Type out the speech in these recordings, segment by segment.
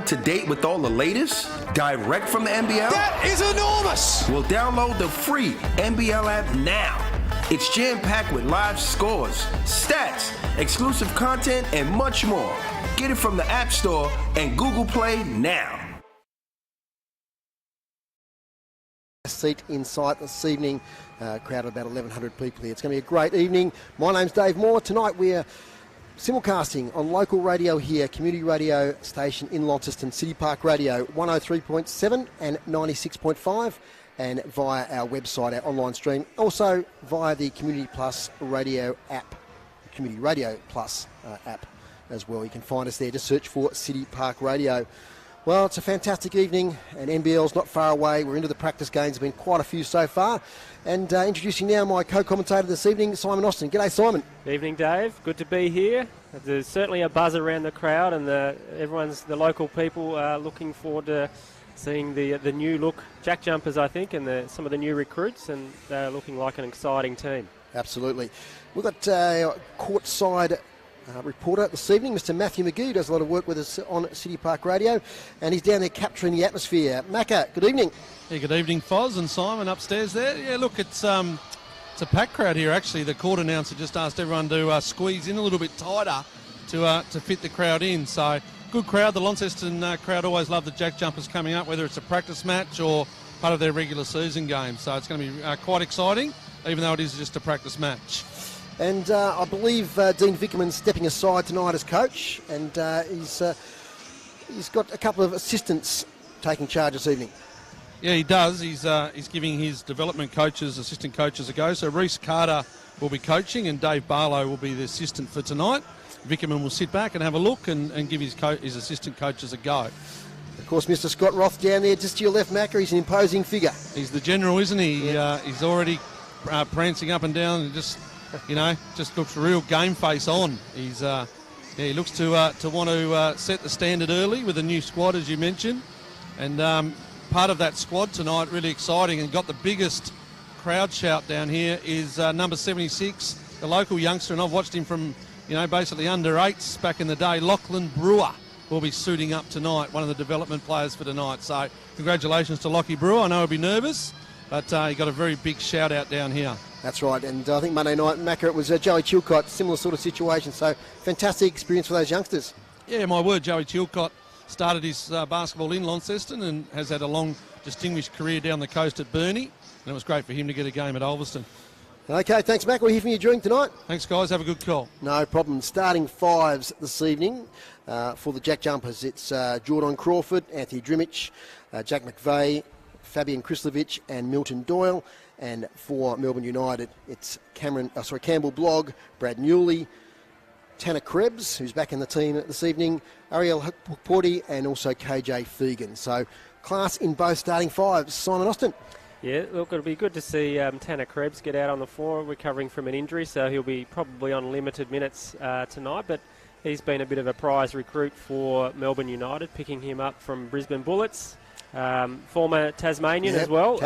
to date with all the latest direct from the NBL? That is enormous! Well, download the free NBL app now. It's jam-packed with live scores, stats, exclusive content, and much more. Get it from the App Store and Google Play now. Seat in sight this evening. Crowd of about 1,100 people here. It's going to be a great evening. My name's Dave Moore. Tonight we're simulcasting on local radio here, community radio station in Launceston, City Park Radio, 103.7 and 96.5, and via our website, our online stream. Also via the Community Plus radio app, Community Radio Plus app as well. You can find us there. Just search for City Park Radio. Well, it's a fantastic evening, and NBL's not far away. We're into the practice games. There have been quite a few so far. And introducing now my co-commentator this evening, Simon Austin. G'day, Simon. Evening, Dave. Good to be here. There's certainly a buzz around the crowd, and the local people are looking forward to seeing the new look JackJumpers, I think, and some of the new recruits, and they're looking like an exciting team. Absolutely. We've got courtside reporter this evening, Mr. Matthew McGee, does a lot of work with us on City Park Radio, and he's down there capturing the atmosphere. Macca, good evening. Yeah, good evening, Foz and Simon upstairs there. Yeah, look, it's a packed crowd here, actually. The court announcer just asked everyone to squeeze in a little bit tighter to fit the crowd in. So, good crowd. The Launceston crowd always love the JackJumpers coming up, whether it's a practice match or part of their regular season game. So, it's going to be quite exciting, even though it is just a practice match. And I believe Dean Vickerman's stepping aside tonight as coach, and he's got a couple of assistants taking charge this evening. Yeah, he does. He's giving his development coaches, assistant coaches a go. So Reece Carter will be coaching, and Dave Barlow will be the assistant for tonight. Vickerman will sit back and have a look and give his assistant coaches a go. Of course, Mr. Scott Roth down there, just to your left, Macca. He's an imposing figure. He's the general, isn't he? Yeah. He's already prancing up and down and just looks a real game face on. He looks to want to set the standard early with a new squad, as you mentioned, and part of that squad tonight, really exciting, and got the biggest crowd shout down here is number 76, the local youngster, and I've watched him from basically under 8s back in the day. Lachlan Brewer will be suiting up tonight, one of the development players for tonight. So congratulations to Lockie Brewer. I know he'll be nervous, but he got a very big shout out down here. That's right, and I think Monday night, Macca, it was Joey Chilcott, similar sort of situation, so fantastic experience for those youngsters. Yeah, my word, Joey Chilcott started his basketball in Launceston and has had a long, distinguished career down the coast at Burnie, and it was great for him to get a game at Ulverston. Okay, thanks, Mac. We'll hear from you during tonight. Thanks, guys. Have a good call. No problem. Starting fives this evening for the JackJumpers. It's Jordan Crawford, Anthony Drimmich, Jack McVeigh, Fabian Krislovich and Milton Doyle. And for Melbourne United, it's Campbell Blogg, Brad Newley, Tanner Krebs, who's back in the team this evening, Ariel Porty, and also KJ Fegan. So, class in both starting fives. Simon Austin. Yeah, look, it'll be good to see Tanner Krebs get out on the floor, recovering from an injury, so he'll be probably on limited minutes tonight, but he's been a bit of a prize recruit for Melbourne United, picking him up from Brisbane Bullets. Former Tasmanian as well,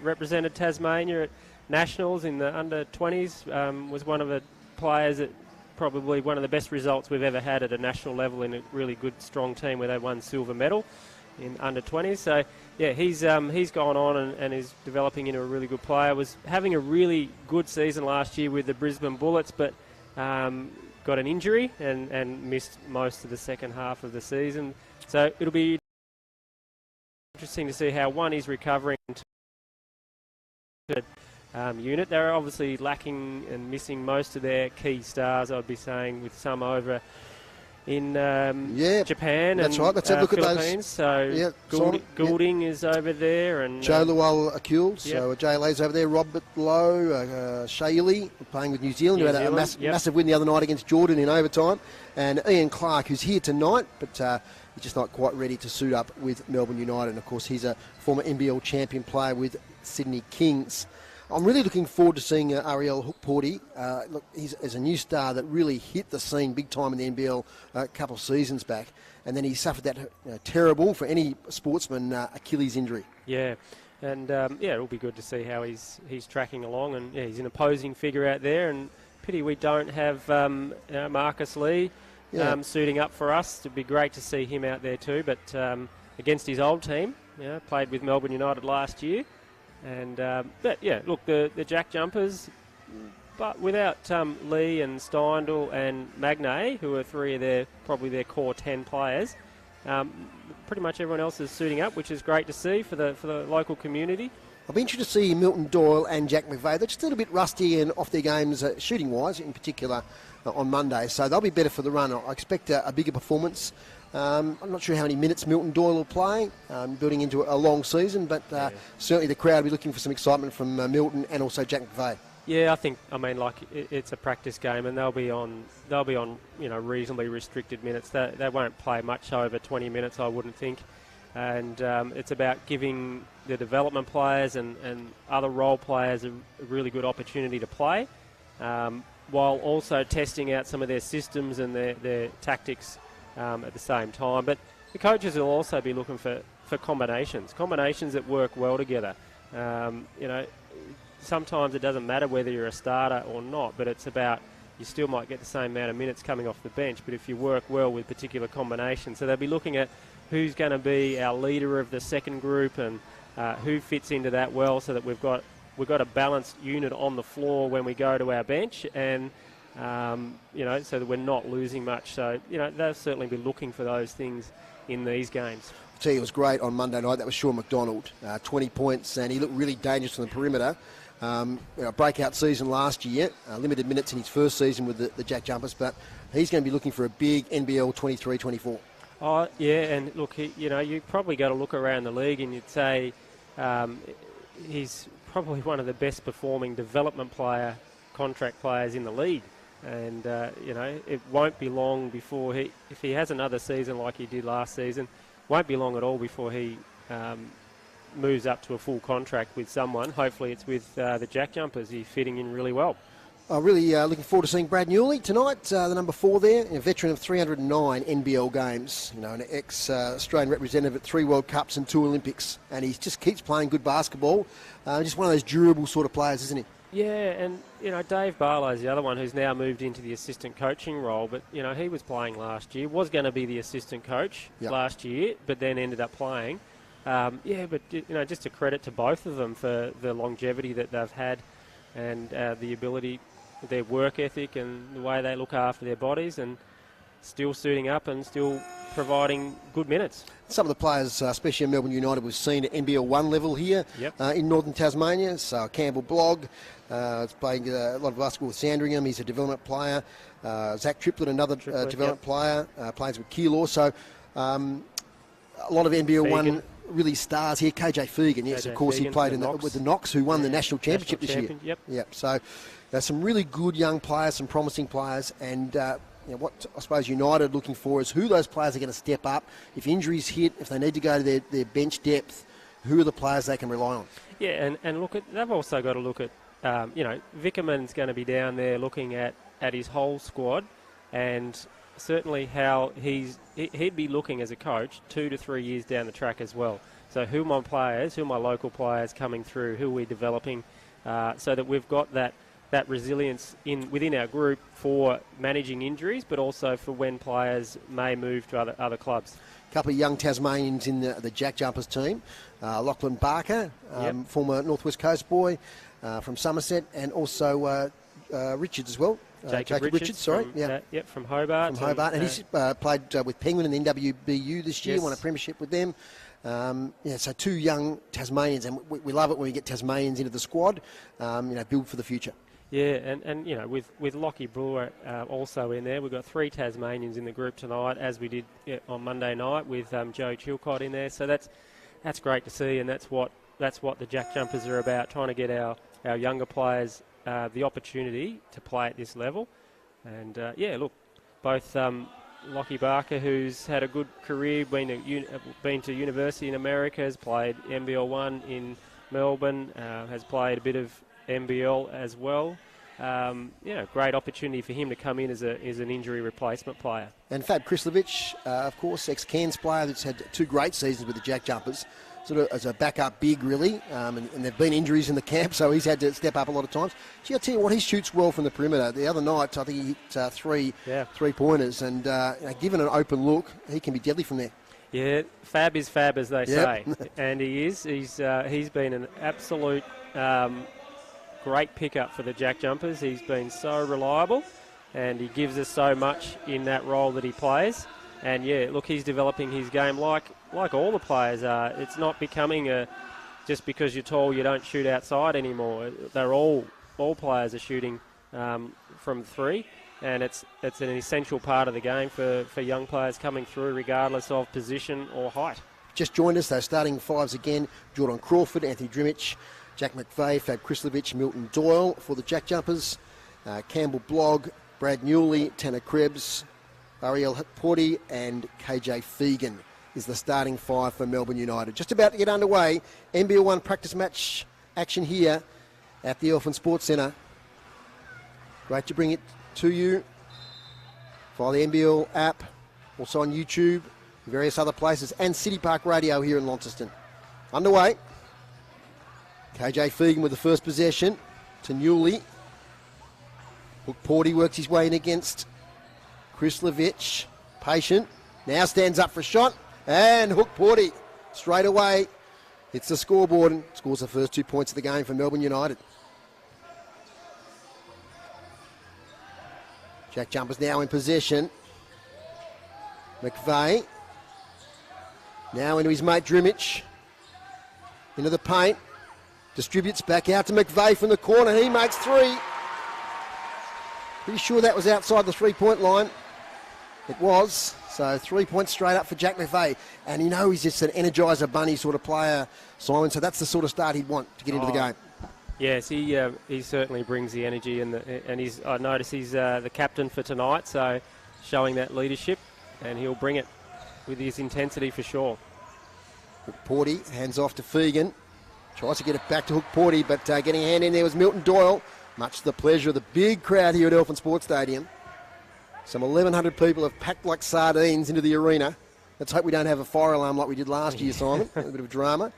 represented Tasmania at Nationals in the under-20s, was one of the players that probably one of the best results we've ever had at a national level in a really good, strong team where they won silver medal in under-20s. So, yeah, he's gone on and is developing into a really good player. Was having a really good season last year with the Brisbane Bullets, but got an injury and missed most of the second half of the season. So it'll be interesting to see how one is recovering to unit. They're obviously lacking and missing most of their key stars, I'd be saying, with some over in Japan that's and right. Let's have a look Philippines. At those. So Goulding is over there, and Joe Lual Akul. So JLA's over there. Robert Lowe, Shayley playing with New Zealand, who had a massive win the other night against Jordan in overtime, and Ian Clark, who's here tonight, but he's just not quite ready to suit up with Melbourne United. And of course, he's a former NBL champion player with Sydney Kings. I'm really looking forward to seeing Ariel Porty. Look, he's a new star that really hit the scene big time in the NBL a couple of seasons back, and then he suffered that terrible for any sportsman Achilles injury. Yeah, and it'll be good to see how he's tracking along, and he's an opposing figure out there. And pity we don't have Marcus Lee suiting up for us. It'd be great to see him out there too, but against his old team, played with Melbourne United last year. And but yeah, look, the JackJumpers, but without Lee and Steindl and Magnay, who are three of probably their core 10 players, pretty much everyone else is suiting up, which is great to see for the local community. I'll be interested to see Milton Doyle and Jack McVeigh. They're just a little bit rusty and off their games, shooting-wise in particular, on Monday. So they'll be better for the run. I expect a bigger performance. I'm not sure how many minutes Milton Doyle will play, building into a long season, but certainly the crowd will be looking for some excitement from Milton and also Jack McVeigh. Yeah, it's a practice game, and they'll be on reasonably restricted minutes. They won't play much over 20 minutes, I wouldn't think. And it's about giving the development players and other role players a really good opportunity to play, while also testing out some of their systems and their tactics at the same time. But the coaches will also be looking for combinations that work well together. Sometimes it doesn't matter whether you're a starter or not, but it's about you still might get the same amount of minutes coming off the bench, but if you work well with particular combinations. So they'll be looking at who's going to be our leader of the second group and who fits into that well, so that we've got a balanced unit on the floor when we go to our bench, and so that we're not losing much. So they'll certainly be looking for those things in these games. I'll tell you, it was great on Monday night. That was Sean McDonald, 20 points, and he looked really dangerous from the perimeter. Breakout season last year, limited minutes in his first season with the JackJumpers, but he's going to be looking for a big NBL 23-24. Oh, yeah, and look, you probably got to look around the league and you'd say he's probably one of the best performing development contract players in the league. And, it won't be long before if he has another season like he did last season, won't be long at all before he moves up to a full contract with someone. Hopefully it's with the JackJumpers. He's fitting in really well. Really looking forward to seeing Brad Newley tonight, the number 4 there, a veteran of 309 NBL games, an ex-Australian representative at 3 World Cups and 2 Olympics, and he just keeps playing good basketball. Just one of those durable sort of players, isn't he? Yeah, and Dave Barlow's the other one who's now moved into the assistant coaching role, but he was playing last year, was going to be the assistant coach last year, but then ended up playing. But just a credit to both of them for the longevity that they've had and the ability, their work ethic and the way they look after their bodies, and still suiting up and still providing good minutes. Some of the players, especially in Melbourne United, we've seen at NBL 1 level here in northern Tasmania. So Campbell Blogg is playing a lot of basketball with Sandringham. He's a development player. Zach Triplett, another development player, plays with Keilor. So a lot of NBL 1 really stars here. KJ Fegan, yes, of course, he played with the Knox, who won the national championship this year. Yep. So there's some really good young players, some promising players, and what I suppose United are looking for is who those players are going to step up. If injuries hit, if they need to go to their bench depth, who are the players they can rely on? Yeah, and look at, they've also got to look at, Vickerman's going to be down there looking at his whole squad, and certainly how he'd be looking as a coach 2 to 3 years down the track as well. So who are my local players coming through, who are we developing, so that we've got that resilience within our group for managing injuries, but also for when players may move to other clubs. A couple of young Tasmanians in the JackJumpers team. Lachlan Barker, former Northwest Coast boy from Somerset, and also Richards as well. Jacob Richards, from Hobart. From Hobart, and he's played with Penguin in the NWBU this year, won a premiership with them. So 2 young Tasmanians, and we love it when we get Tasmanians into the squad, build for the future. Yeah, and with Lockie Brewer also in there, we've got 3 Tasmanians in the group tonight, as we did on Monday night with Joe Chilcott in there. So that's great to see, and that's what the JackJumpers are about, trying to get our younger players the opportunity to play at this level. And both Lockie Barker, who's had a good career, been to university in America, has played NBL 1 in Melbourne, has played a bit of NBL as well. Great opportunity for him to come in as an injury replacement player. And Fab Krislovich, of course, ex-Cairns player that's had 2 great seasons with the JackJumpers. sort of as a backup big, really, and there've been injuries in the camp, so he's had to step up a lot of times. Gee, I'll tell you what, he shoots well from the perimeter. The other night, I think he hit three-pointers, and given an open look, he can be deadly from there. Yeah, fab is fab, as they say, and he is. He's been an absolute great pickup for the JackJumpers. He's been so reliable, and he gives us so much in that role that he plays. And yeah, look, he's developing his game like all the players are. It's not becoming just because you're tall you don't shoot outside anymore. They're all players are shooting from three, and it's an essential part of the game for young players coming through, regardless of position or height. Just joined us, those starting fives again: Jordan Crawford, Anthony Drimich, Jack McVeigh, Fab Krislovich, Milton Doyle for the JackJumpers, Campbell Blogg, Brad Newley, Tanner Krebs, Ariel Porty and KJ Fegan is the starting five for Melbourne United. Just about to get underway. NBL 1 practice match action here at the Elephant Sports Centre. Great to bring it to you via the NBL app, also on YouTube, various other places, and City Park Radio here in Launceston. Underway. KJ Fegan with the first possession to Newley. Hook Porty works his way in against Krislovich, patient, now stands up for a shot, and Hook Porty straight away hits the scoreboard and scores the first 2 points of the game for Melbourne United. JackJumpers now in possession. McVeigh now into his mate Drimich, into the paint, distributes back out to McVeigh from the corner, he makes three. Pretty sure that was outside the three-point line. It was, so 3 points straight up for Jack McVeigh. And he's just an Energizer Bunny sort of player, Simon, so that's the sort of start he'd want to get into the game. Yes, he certainly brings the energy, and I notice he's the captain for tonight, so showing that leadership, and he'll bring it with his intensity for sure. Hook Porty hands off to Fegan, tries to get it back to Hook Porty, but getting a hand in there was Milton Doyle, much to the pleasure of the big crowd here at Elephant Sports Stadium. Some 1,100 people have packed like sardines into the arena. Let's hope we don't have a fire alarm like we did last year, Simon. A bit of drama.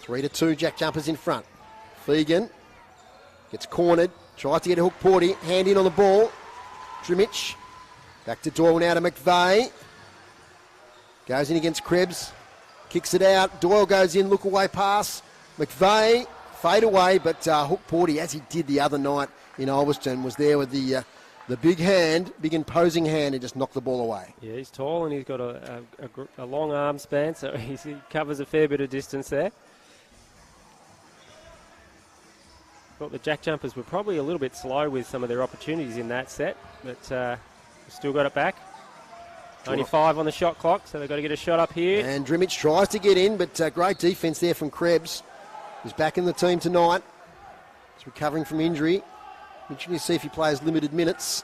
3-2, JackJumpers in front. Fegan gets cornered, tries to get a Hook Porty, hand in on the ball. Drimich, back to Doyle, now to McVeigh. Goes in against Krebs, kicks it out. Doyle goes in, look away pass. McVeigh, fade away, but Hook Porty, as he did the other night in Ulverston, was there with the big hand, big imposing hand, and just knocked the ball away. Yeah, he's tall and he's got a long arm span, so he covers a fair bit of distance there. Thought the JackJumpers were probably a little bit slow with some of their opportunities in that set, but still got it back. Only 5 on the shot clock, so they've got to get a shot up here. And Drimich tries to get in, but great defence there from Krebs. He's back in the team tonight. He's recovering from injury. Interesting to see if he plays limited minutes.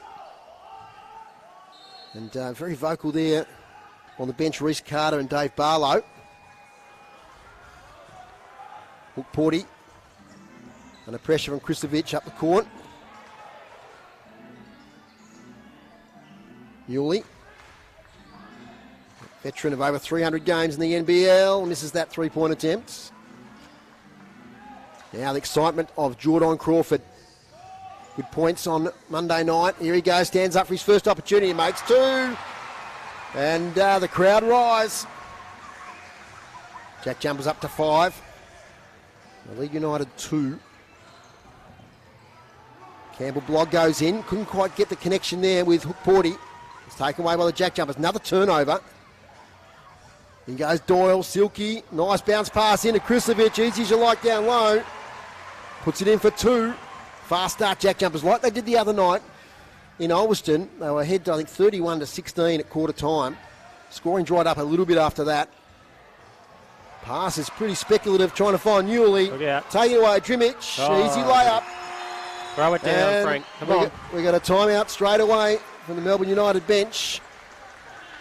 And very vocal there on the bench, Reece Carter and Dave Barlow. Hook Porty under pressure from Krislovich up the court. Newley, veteran of over 300 games in the NBL, misses that three-point attempt. Now the excitement of Jordan Crawford. Good points on Monday night. Here he goes, stands up for his first opportunity, makes 2. And the crowd rise. JackJumpers up to 5. League United 2. Campbell Blogg goes in. Couldn't quite get the connection there with Hook Porty. It's taken away by the JackJumpers. Another turnover. In goes Doyle, Silky. Nice bounce pass into Krislovich. Easy as you like down low. Puts it in for 2. Fast start JackJumpers like they did the other night in Ulverston. They were ahead, I think, 31-16 at quarter time. Scoring dried up a little bit after that. Pass is pretty speculative, trying to find Newley. Taking it away, Drimich. Easy layup. Throw it down, and Frank. Come on. We got a timeout straight away from the Melbourne United bench.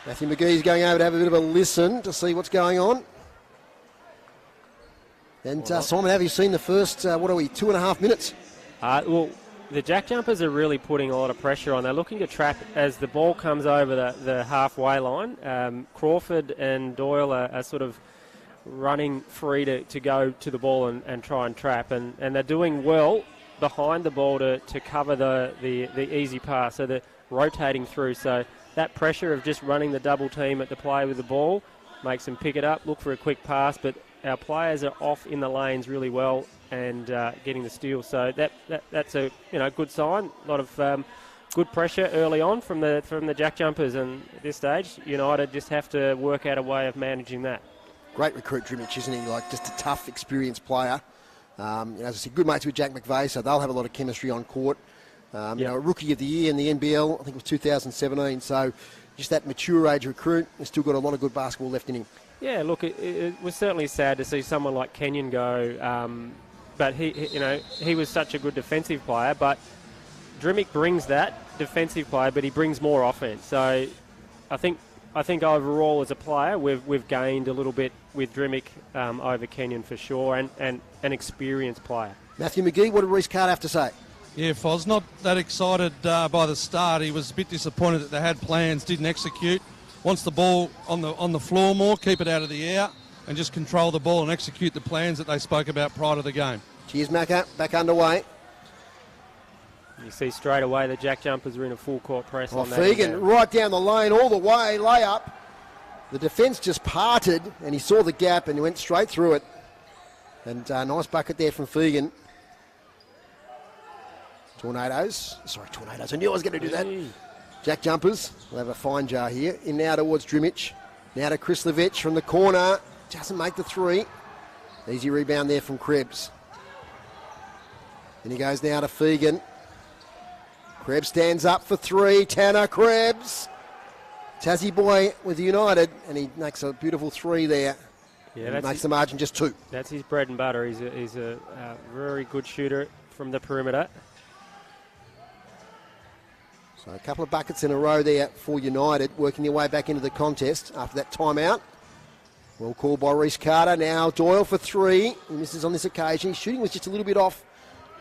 Matthew McGee's going over to have a bit of a listen to see what's going on. And Simon, have you seen the first, 2.5 minutes? Well, the JackJumpers are really putting a lot of pressure on. They're looking to trap as the ball comes over the halfway line. Crawford and Doyle are sort of running free to go to the ball and try and trap, and they're doing well behind the ball to cover the easy pass, so they're rotating through. So that pressure of just running the double team at the play with the ball makes them pick it up, look for a quick pass, but our players are off in the lanes really well and getting the steal. So that's a good sign. A lot of good pressure early on from the JackJumpers, and at this stage, United just have to work out a way of managing that. Great recruit, Drimich, isn't he? Like, just a tough, experienced player. As I said, good mates with Jack McVeigh, so they'll have a lot of chemistry on court. Rookie of the year in the NBL, I think it was 2017, so just that mature age recruit. He's still got a lot of good basketball left in him. Yeah, look, it was certainly sad to see someone like Kenyon go, but he was such a good defensive player, but Drimich brings that defensive player, but he brings more offense. So I think overall as a player, we've gained a little bit with Drimich over Kenyon for sure, and an experienced player. Matthew McGee, what did Reece Carter have to say? Yeah, Foz, not that excited by the start. He was a bit disappointed that they had plans, didn't execute. Wants the ball on the floor more, keep it out of the air, and just control the ball and execute the plans that they spoke about prior to the game. Cheers, Macca. Back underway. You see straight away the JackJumpers are in a full court press on that. Fegan right down the lane all the way, layup. The defence just parted, and he saw the gap and he went straight through it. And nice bucket there from Fegan. Tornadoes. I knew I was going to do that. JackJumpers will have a fine jar here. In now towards Drimich. Now to Chris Levich from the corner. Doesn't make the three. Easy rebound there from Krebs. Then he goes now to Fegan. Krebs stands up for three. Tanner Krebs. Tassie boy with United, and he makes a beautiful three there. Yeah, that makes the margin just two. That's his bread and butter. He's a very good shooter from the perimeter. So a couple of buckets in a row there for United, working their way back into the contest after that timeout. Well called by Reece Carter. Now Doyle for three. He misses on this occasion. His shooting was just a little bit off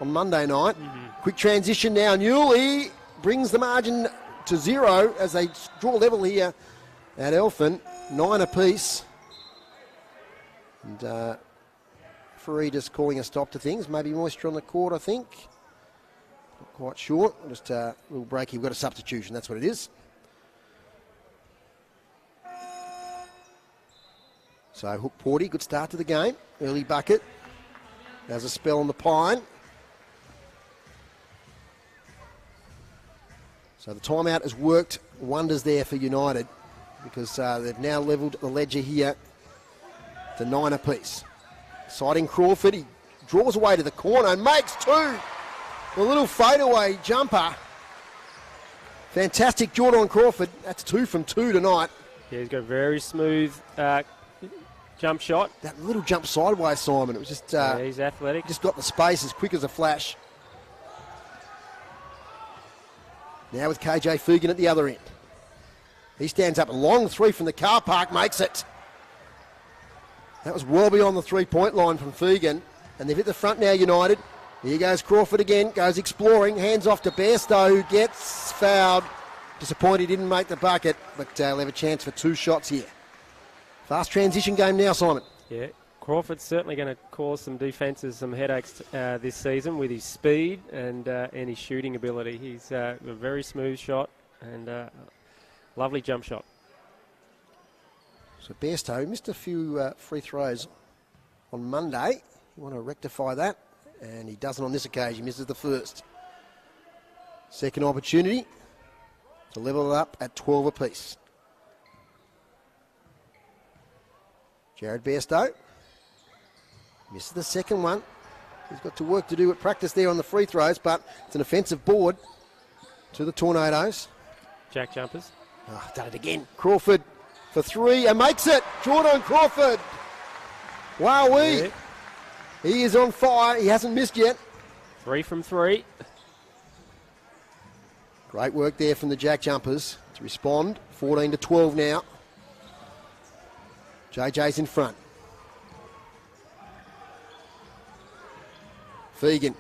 on Monday night. Quick transition now. Newley brings the margin to 0 as they draw level here at Elfin. 9 apiece. And Free just calling a stop to things. Maybe moisture on the court, I think. Not quite sure. Just a little break. We've got a substitution. That's what it is. So Hook Porty, good start to the game. Early bucket. There's a spell on the pine. So the timeout has worked wonders there for United because they've now levelled the ledger here to 9 apiece. Siding Crawford, he draws away to the corner and makes two. A little fadeaway jumper. Fantastic Jordan Crawford. That's 2 from 2 tonight. Yeah, he's got a very smooth jump shot. That little jump sideways, Simon. It was just... yeah, he's athletic. Just got the space as quick as a flash. Now with KJ Fegan at the other end. He stands up a long three from the car park, makes it. That was well beyond the three-point line from Fegan. And they've hit the front now, United. Here goes Crawford again, goes exploring, hands off to Bairstow, who gets fouled. Disappointed he didn't make the bucket, but they'll have a chance for 2 shots here. Fast transition game now, Simon. Yeah, Crawford's certainly going to cause some defences some headaches this season with his speed and his shooting ability. He's a very smooth shot and lovely jump shot. So Bairstow missed a few free throws on Monday. You want to rectify that, and he doesn't on this occasion. He misses the first. Second opportunity to level it up at 12 apiece. Jared Bairstow misses the second one. He's got to work to do at practice there on the free throws, but it's an offensive board to the Tornadoes. JackJumpers. Oh, done it again. Crawford for 3 and makes it. Jordan Crawford. Wowee. Yeah. He is on fire. He hasn't missed yet. 3 from 3. Great work there from the JackJumpers to respond. 14 to 12 now. JJ's in front. Fegan.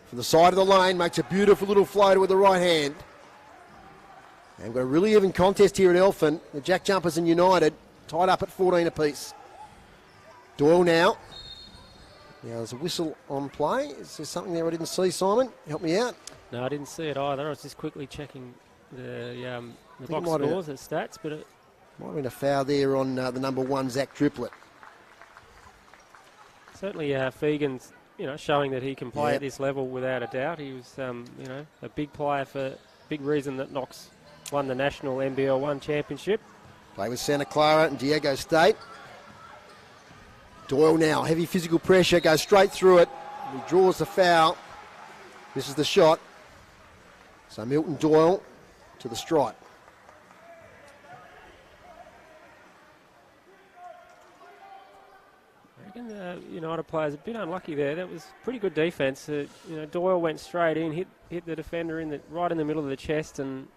from the side of the lane, makes a beautiful little floater with the right hand. And we've got a really even contest here at Elephant. The Jack Jumpers and United tied up at 14 apiece. Doyle now. Now there's a whistle on play. Is there something there I didn't see, Simon? Help me out. No, I didn't see it either. I was just quickly checking the box might have- scores, the stats, but it, Might have been a foul there on the number 1, Zach Triplett. certainly Fegan's, showing that he can play Yeah. at this level without a doubt. He was, a big player for big reason that Knox won the national NBL 1 championship. Play with Santa Clara and Diego State. Doyle now, heavy physical pressure, goes straight through it. He draws the foul. This is the shot. So Milton Doyle to the stripe. I reckon the United players a bit unlucky there. That was pretty good defence. Doyle went straight in, hit the defender right in the middle of the chest, and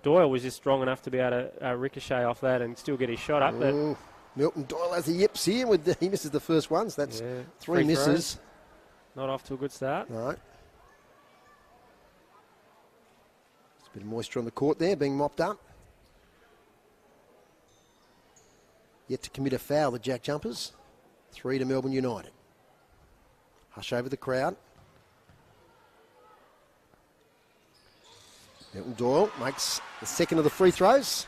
Doyle was just strong enough to be able to ricochet off that and still get his shot up. But Ooh, Milton Doyle has the yips here. He misses the first one, so that's Yeah, three free misses. throws. Not off to a good start. All right. There's a bit of moisture on the court there, being mopped up. Yet to commit a foul, the Jack Jumpers. 3 to Melbourne United. Hush over the crowd. Milton Doyle makes the second of the free throws.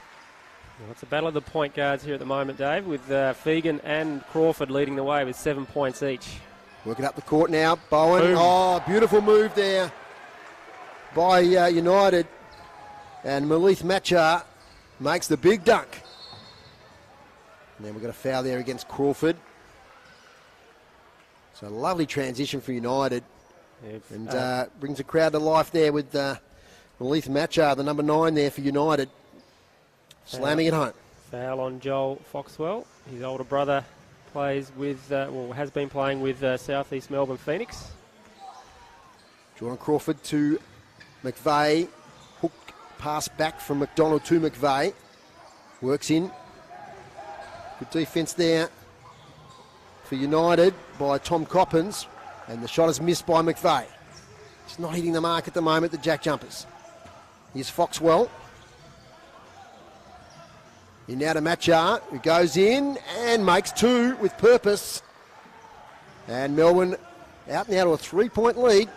Well, it's a battle of the point guards here at the moment, Dave, with Fegan and Crawford leading the way with 7 points each. Working up the court now. Bowen. Boom. Oh, beautiful move there by United. And Malith Machar makes the big dunk. And then we've got a foul there against Crawford. So a lovely transition for United. And brings the crowd to life there with Malith Machar, the number 9 there for United. Slamming it home. Foul on Joel Foxwell. His older brother plays with, has been playing with South East Melbourne Phoenix. Jordan Crawford to McVeigh. Hook pass back from McDonald to McVeigh. Works in. Good defence there for United by Tom Coppins. And the shot is missed by McVeigh. It's not hitting the mark at the moment, the Jack Jumpers. Here's Foxwell. In now to Machar, who goes in and makes 2 with purpose. And Melbourne out now to a 3-point lead.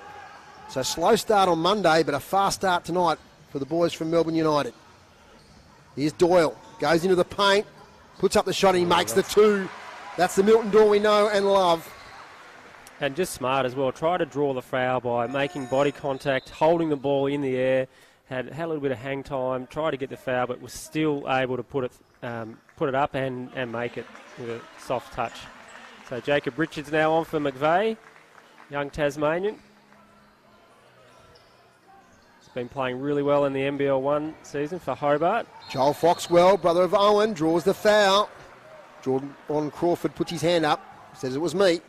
So slow start on Monday, but a fast start tonight for the boys from Melbourne United. Here's Doyle, goes into the paint, puts up the shot, and he makes the 2. That's the Milton Doyle we know and love. And just smart as well. Try to draw the foul by making body contact, holding the ball in the air. Had a little bit of hang time, tried to get the foul, but was still able to put it up and make it with a soft touch. So Jacob Richards now on for McVeigh, young Tasmanian. He's been playing really well in the NBL 1 season for Hobart. Joel Foxwell, brother of Owen, draws the foul. Jordan Crawford puts his hand up, says it was me.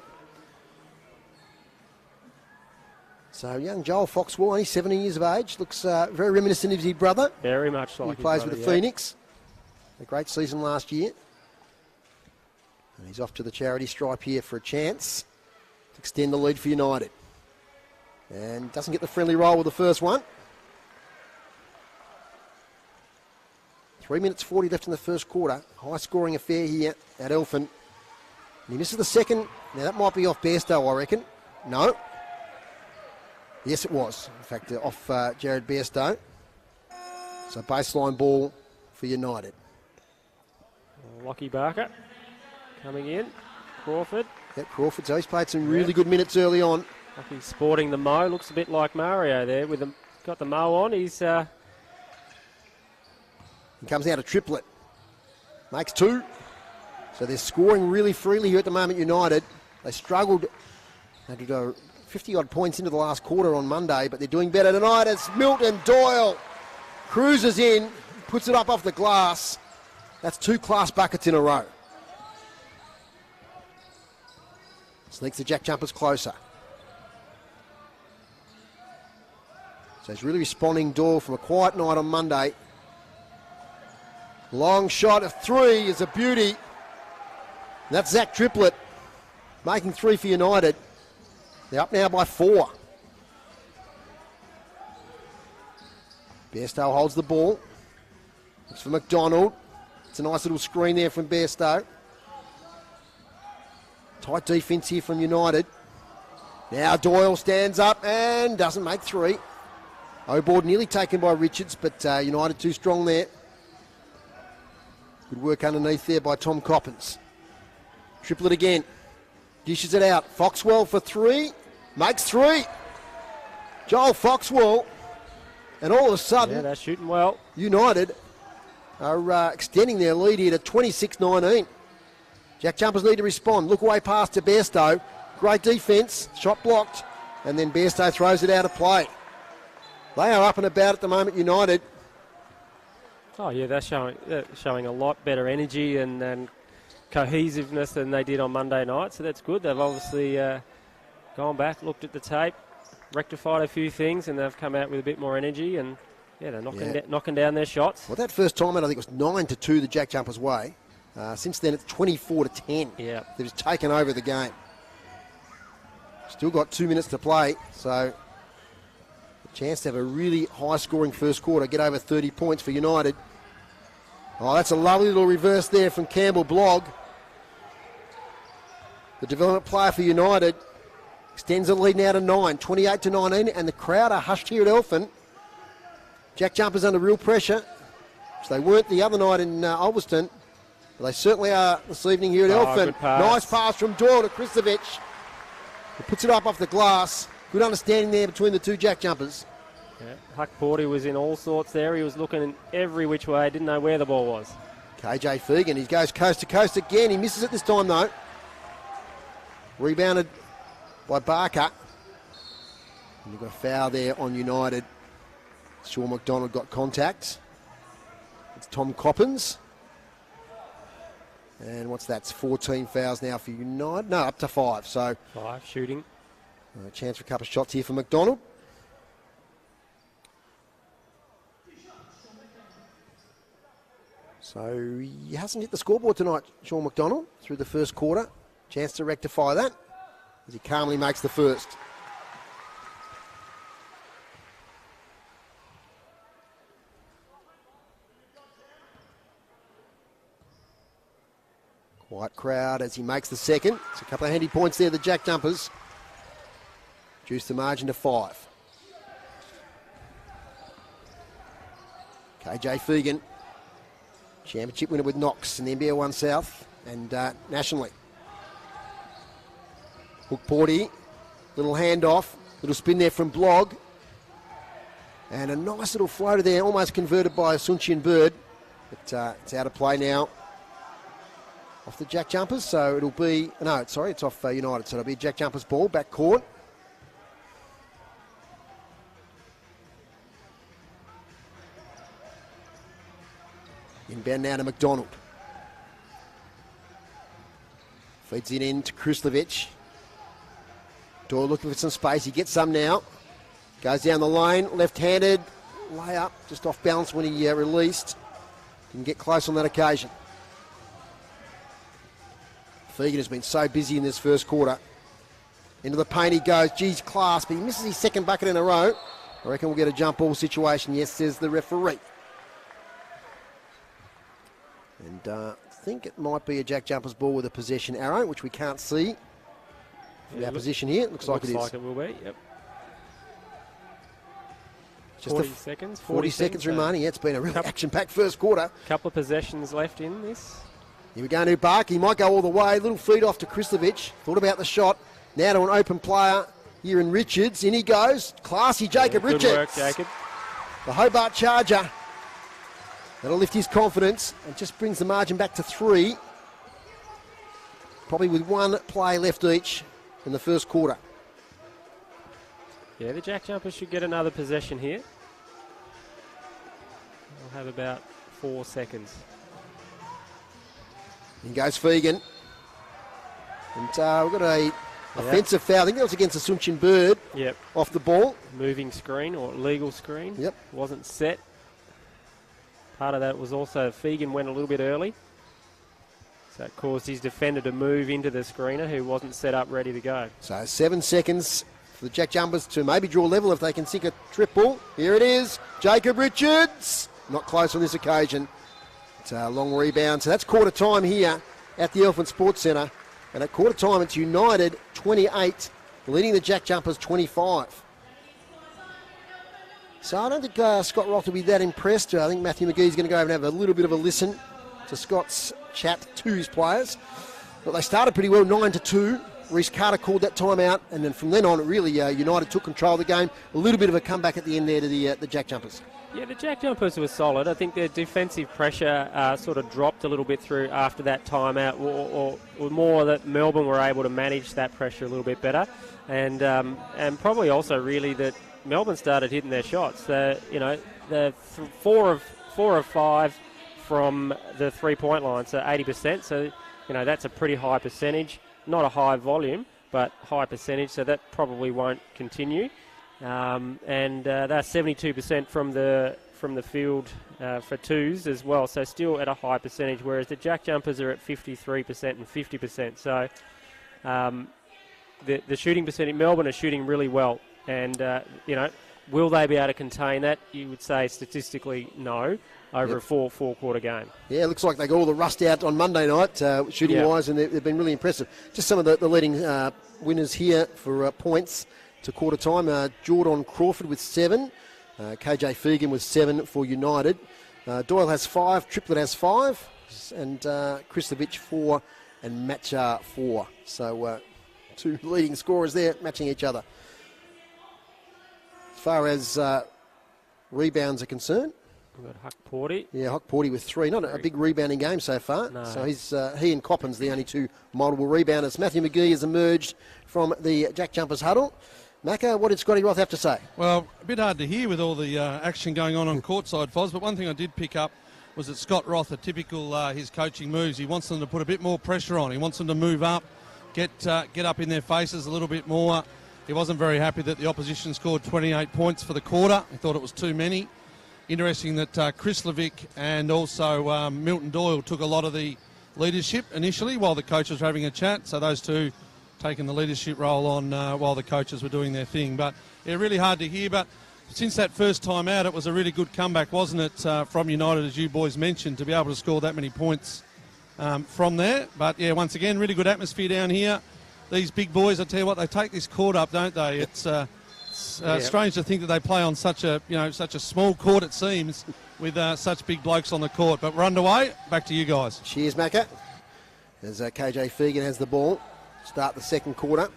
So young Joel Foxwell, only 17 years of age, looks very reminiscent of his brother. Very much like He his plays brother, with the Phoenix. A great season last year. And he's off to the charity stripe here for a chance to extend the lead for United. And doesn't get the friendly roll with the first one. 3 minutes 40 left in the first quarter. High scoring affair here at Elephant. And he misses the second. Now that might be off Bairstow, I reckon. No. Yes, it was. In fact, off Jared Bairstow. So baseline ball for United. Lockie Barker coming in. Crawford. Yep, Crawford. So he's played some really good minutes early on. Lockie sporting the mo. Looks a bit like Mario there. Got the mo on. He's He comes out a triplet. Makes 2. So they're scoring really freely here at the moment, United. They struggled. They did 50-odd points into the last quarter on Monday, but they're doing better tonight as Milton Doyle cruises in, puts it up off the glass. That's 2 class buckets in a row. Sneaks the Jack Jumpers closer. So he's really responding, Doyle, from a quiet night on Monday. Long shot of 3 is a beauty. And that's Zach Triplett making 3 for United. They're up now by 4. Bairstow holds the ball. Looks for McDonald. It's a nice little screen there from Bairstow. Tight defence here from United. Now Doyle stands up and doesn't make three. O-board nearly taken by Richards, but United too strong there. Good work underneath there by Tom Coppins. Triplet again. Dishes it out. Foxwell for three. Makes three. Joel Foxwell. And all of a sudden, Yeah, they're shooting well. United are extending their lead here to 26-19. Jack Jumpers need to respond. Look away pass to Bairstow. Great defence. Shot blocked. And then Bairstow throws it out of play. They are up and about at the moment, United. Oh, yeah, they're showing a lot better energy and cohesiveness than they did on Monday night, so that's good. They've obviously gone back, looked at the tape, rectified a few things, and they've come out with a bit more energy, and they're knocking down their shots. Well, that first time out, I think it was 9-2 the Jack Jumpers' way. Since then, it's 24-10. Yeah. They've just taken over the game. Still got 2 minutes to play, so a chance to have a really high-scoring first quarter, get over 30 points for United. Oh, that's a lovely little reverse there from Campbell Blogg. The development player for United extends the lead now to 9, 28-19, and the crowd are hushed here at Elphin. Jack Jumpers under real pressure, which they weren't the other night in Ulverston. But they certainly are this evening here at Elphin. Good pass. Nice pass from Doyle to Kristovic. He puts it up off the glass. Good understanding there between the two Jack Jumpers. Yeah. Huck Porty was in all sorts there. He was looking in every which way, didn't know where the ball was. KJ Fegan, he goes coast to coast again. He misses it this time though. Rebounded by Barker. And you've got a foul there on United. Sean McDonald got contact. It's Tom Coppins. And what's that? It's 14 fouls now for United. No, up to 5. So 5 shooting. a chance for a couple of shots here for McDonald. So he hasn't hit the scoreboard tonight, Sean McDonald, through the first quarter. Chance to rectify that as he calmly makes the first. Quiet crowd as he makes the second. It's a couple of handy points there, the Jack Jumpers. Reduce the margin to 5. KJ Fegan, championship winner with Knox in the NBL 1 South and nationally. Hook Porty, little handoff, little spin there from Blogg. And a nice little floater there, almost converted by Sunchian Bird. But it's out of play now. Off the Jack Jumpers, so it'll be... No, sorry, it's off United, so it'll be Jack Jumpers ball, back court. Inbound now to McDonald. Feeds it in to Krislovic. Doyle looking for some space, he gets some now. Goes down the lane, left-handed, layup, just off balance when he released. Didn't get close on that occasion. Fegan has been so busy in this first quarter. Into the paint he goes. Geez, class, but he misses his second bucket in a row. I reckon we'll get a jump ball situation. Yes, says the referee. And I think it might be a Jack Jumpers ball with a possession arrow, which we can't see from our position here. It looks like it is. Looks like it will be, yep. Just 40 seconds. 40 seconds remaining. Yeah, it's been a real action-packed first quarter. Couple of possessions left in this. Here we go to Barker. He might go all the way. Little feed off to Kristovic. Thought about the shot. Now to an open player here in Richards. In he goes. Classy Jacob Richards. Good work, Jacob. The Hobart Charger. That'll lift his confidence and just brings the margin back to 3. Probably with 1 play left each in the first quarter. Yeah, the Jack Jumpers should get another possession here. We'll have about 4 seconds. In goes Fegan. And we've got a offensive foul. I think that was against the Sunchian Bird. Yep. Off the ball. Moving screen or legal screen. Yep. Wasn't set. Part of that was also Fegan went a little bit early. So it caused his defender to move into the screener who wasn't set up ready to go. So 7 seconds for the Jack Jumpers to maybe draw level if they can sink a triple. Here it is. Jacob Richards. Not close on this occasion. It's a long rebound. So that's quarter time here at the Elephant Sports Centre. And at quarter time, it's United 28, leading the Jack Jumpers 25. So I don't think Scott Roth will be that impressed. I think Matthew McGee's going to go over and have a little bit of a listen to Scott's chat to his players. But they started pretty well, 9-2. Reece Carter called that timeout, and then from then on, really, United took control of the game. A little bit of a comeback at the end there to the Jack Jumpers. Yeah, the Jack Jumpers were solid. I think their defensive pressure sort of dropped a little bit through after that timeout, or more that Melbourne were able to manage that pressure a little bit better, and probably also really that Melbourne started hitting their shots. The 4 of 5 from the 3-point line, so 80%. So that's a pretty high percentage. Not a high volume, but high percentage. So that probably won't continue. And they're 72% from the field for twos as well. So still at a high percentage. Whereas the Jack Jumpers are at 53% and 50%. So the shooting percentage, Melbourne are shooting really well. And will they be able to contain that? You would say statistically no. Over a four-quarter game. Yeah, it looks like they got all the rust out on Monday night, shooting-wise, and they've been really impressive. Just some of the leading winners here for points to quarter time. Jordan Crawford with 7. KJ Fegan with 7 for United. Doyle has 5. Triplett has 5. And Krislovic 4 and Matchar 4. So 2 leading scorers there matching each other. As far as rebounds are concerned, we've got Huck Porty. Yeah, Huck Porty with 3. Not a big rebounding game so far. No. So he and Coppins the only 2 multiple rebounders. Matthew McGee has emerged from the Jack Jumpers huddle. Macca, what did Scotty Roth have to say? Well, a bit hard to hear with all the action going on courtside, Foz, but one thing I did pick up was that Scott Roth, a typical his coaching moves, he wants them to put a bit more pressure on. He wants them to move up, get up in their faces a little bit more. He wasn't very happy that the opposition scored 28 points for the quarter. He thought it was too many. Interesting that Krislovic and also Milton Doyle took a lot of the leadership initially while the coaches were having a chat. So those 2 taking the leadership role on while the coaches were doing their thing. But yeah, really hard to hear. But since that first time out, it was a really good comeback, wasn't it, from United, as you boys mentioned, to be able to score that many points from there. But yeah, once again, really good atmosphere down here. These big boys, I tell you what, they take this court up, don't they? It's strange to think that they play on such a small court, it seems, with such big blokes on the court. But we're underway. Back to you guys. Cheers, Macca. As KJ Fegan has the ball. Start the second quarter.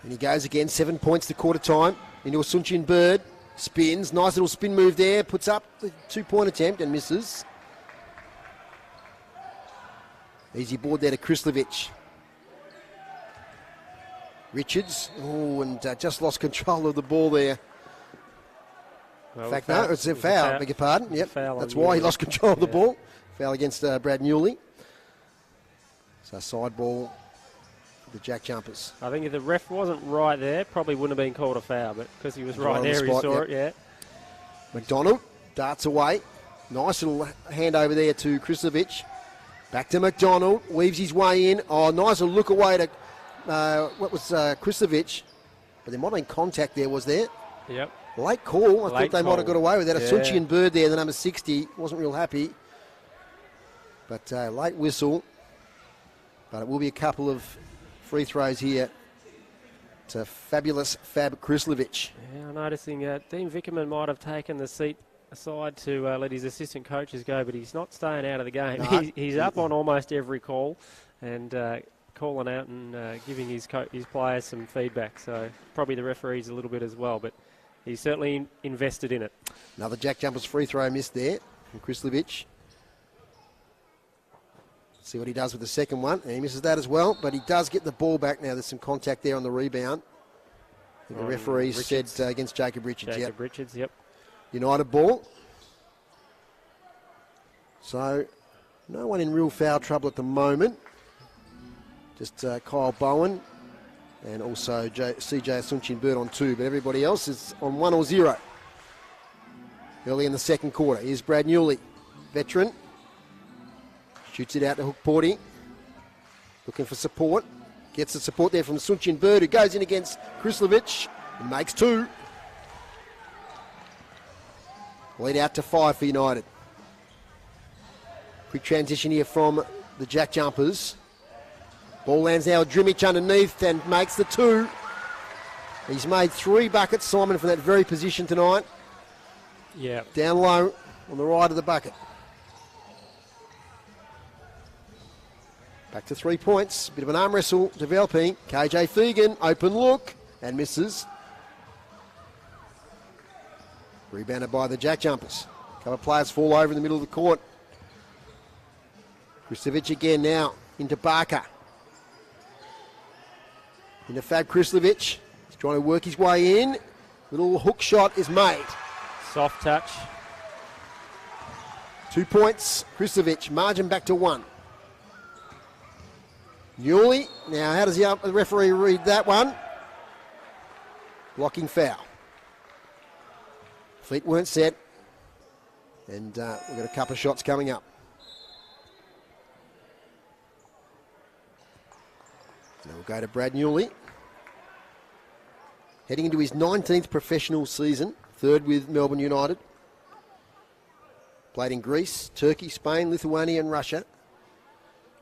And he goes again, 7 points to quarter time. Into a Sunchin Bird. Spins. Nice little spin move there. Puts up the 2-point attempt and misses. Easy board there to Krislovic. Richards, and just lost control of the ball there. Well, in fact, no, it's a foul, beg your pardon. Yep, that's why he lost control of the ball. Foul against Brad Newley. So side ball for the Jack Jumpers. I think if the ref wasn't right there, probably wouldn't have been called a foul, but because he was right there, he saw it, yeah. McDonald darts away. Nice little handover there to Krislovic. Back to McDonald, weaves his way in. Oh, nice little look away to Krislovic, but there might have been contact there, was there? Yep. Late call. I thought they might have got away with that. Yeah. A Sunchin Bird there, the number 60, wasn't real happy. But late whistle. But it will be a couple of free throws here to fabulous Fab Krislovic. Yeah, I'm noticing Dean Vickerman might have taken the seat aside to let his assistant coaches go, but he's not staying out of the game. No. He's up on almost every call and calling out and giving his players some feedback. So probably the referees a little bit as well, but he's certainly invested in it. Another Jack Jumpers free throw missed there from Krislovic. See what he does with the second one. And he misses that as well, but he does get the ball back now. There's some contact there on the rebound. I think the referee said against Jacob Richards. Jacob Richards, yep. United ball. So no one in real foul trouble at the moment. Just Kyle Bowen and also CJ Sunchin Bird on 2, but everybody else is on 1 or 0. Early in the second quarter. Here's Brad Newley, veteran. Shoots it out to Hook Porty. Looking for support. Gets the support there from Sunchin Bird, who goes in against Krislovic and makes 2. Lead out to 5 for United. Quick transition here from the JackJumpers. Ball lands now with Drimic underneath and makes the 2. He's made 3 buckets, Simon, from that very position tonight. Yeah. Down low on the right of the bucket. Back to 3 points. Bit of an arm wrestle developing. KJ Fegan, open look, and misses. Rebounded by the JackJumpers. A couple of players fall over in the middle of the court. Krislovic again now into Barker. Into Fab Krislovic. He's trying to work his way in. Little hook shot is made. Soft touch. 2 points. Krislovic, margin back to 1. Newley. Now, how does the referee read that one? Blocking foul. Feet weren't set. And we've got a couple of shots coming up. Now we'll go to Brad Newley. Heading into his 19th professional season. 3rd with Melbourne United. Played in Greece, Turkey, Spain, Lithuania and Russia.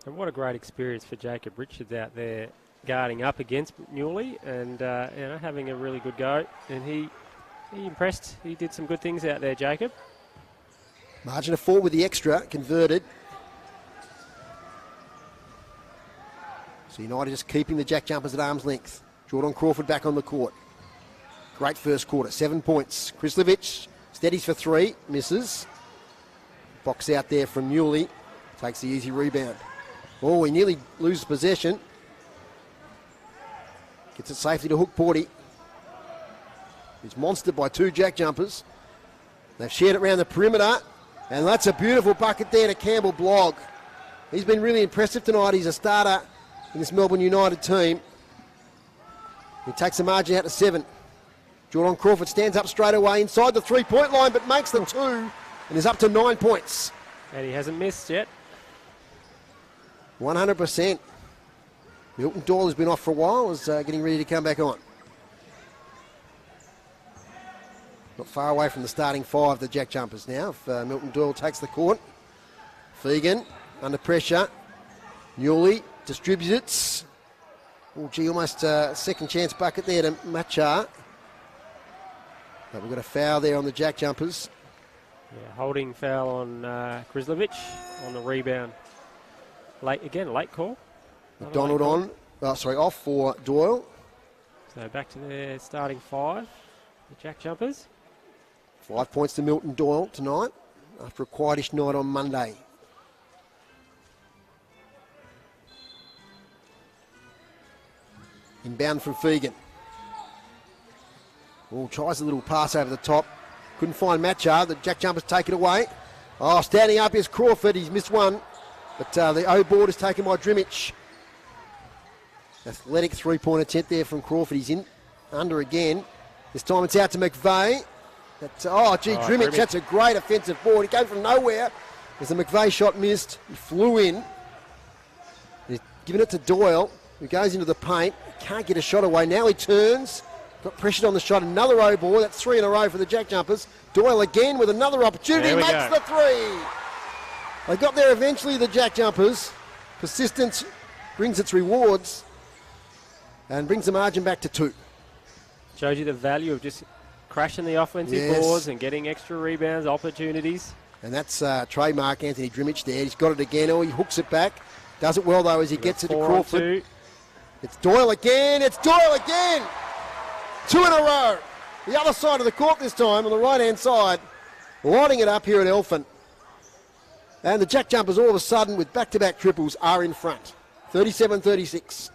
And what a great experience for Jacob Richards out there guarding up against Newley and having a really good go. And he impressed. He did some good things out there, Jacob. Margin of 4 with the extra, converted. So United just keeping the JackJumpers at arm's length. Jordan Crawford back on the court. Great first quarter, 7 points. Krislovic steadies for 3, misses. Box out there from Newley, takes the easy rebound. Oh, he nearly loses possession. Gets it safely to Hook Porty. He's monstered by 2 JackJumpers. They've shared it around the perimeter, and that's a beautiful bucket there to Campbell Blogg. He's been really impressive tonight. He's a starter in this Melbourne United team. He takes the margin out to 7. Jordan Crawford stands up straight away inside the 3-point line, but makes the 2 and is up to 9 points. And he hasn't missed yet. 100%. Milton Doyle has been off for a while, is getting ready to come back on. Not far away from the starting 5, the JackJumpers now. If Milton Doyle takes the court. Fegan under pressure. Newley distributes it. Oh, gee, almost a second chance bucket there to Machar. But we've got a foul there on the JackJumpers. Yeah, holding foul on Krislovic on the rebound. Late call. McDonald on. Off for Doyle. So back to their starting 5, the JackJumpers. 5 points to Milton Doyle tonight after a quietish night on Monday. Inbound from Fegan. Oh, tries a little pass over the top. Couldn't find Machar. The JackJumpers take it away. Oh, standing up is Crawford. He's missed one. But the O board is taken by Drimic. Athletic 3-point attempt there from Crawford. He's in under again. This time it's out to McVeigh. Drimic, that's a great offensive board. He came from nowhere. As the McVeigh shot missed, he flew in. He's given it to Doyle, who goes into the paint. Can't get a shot away. Now he turns. Got pressured on the shot. Another O ball. That's 3 in a row for the JackJumpers. Doyle again with another opportunity. Makes the 3. They got there eventually, the JackJumpers. Persistence brings its rewards and brings the margin back to 2. Shows you the value of just crashing the offensive boards and getting extra rebounds, opportunities. And that's trademark Anthony Drimic there. He's got it again. Oh, he hooks it back. Does it well, though, as he gets it to Crawford. It's Doyle again. It's Doyle again. 2 in a row. The other side of the court this time, on the right-hand side. Lighting it up here at Elfin. And the JackJumpers all of a sudden, with back-to-back triples, are in front. 37-36.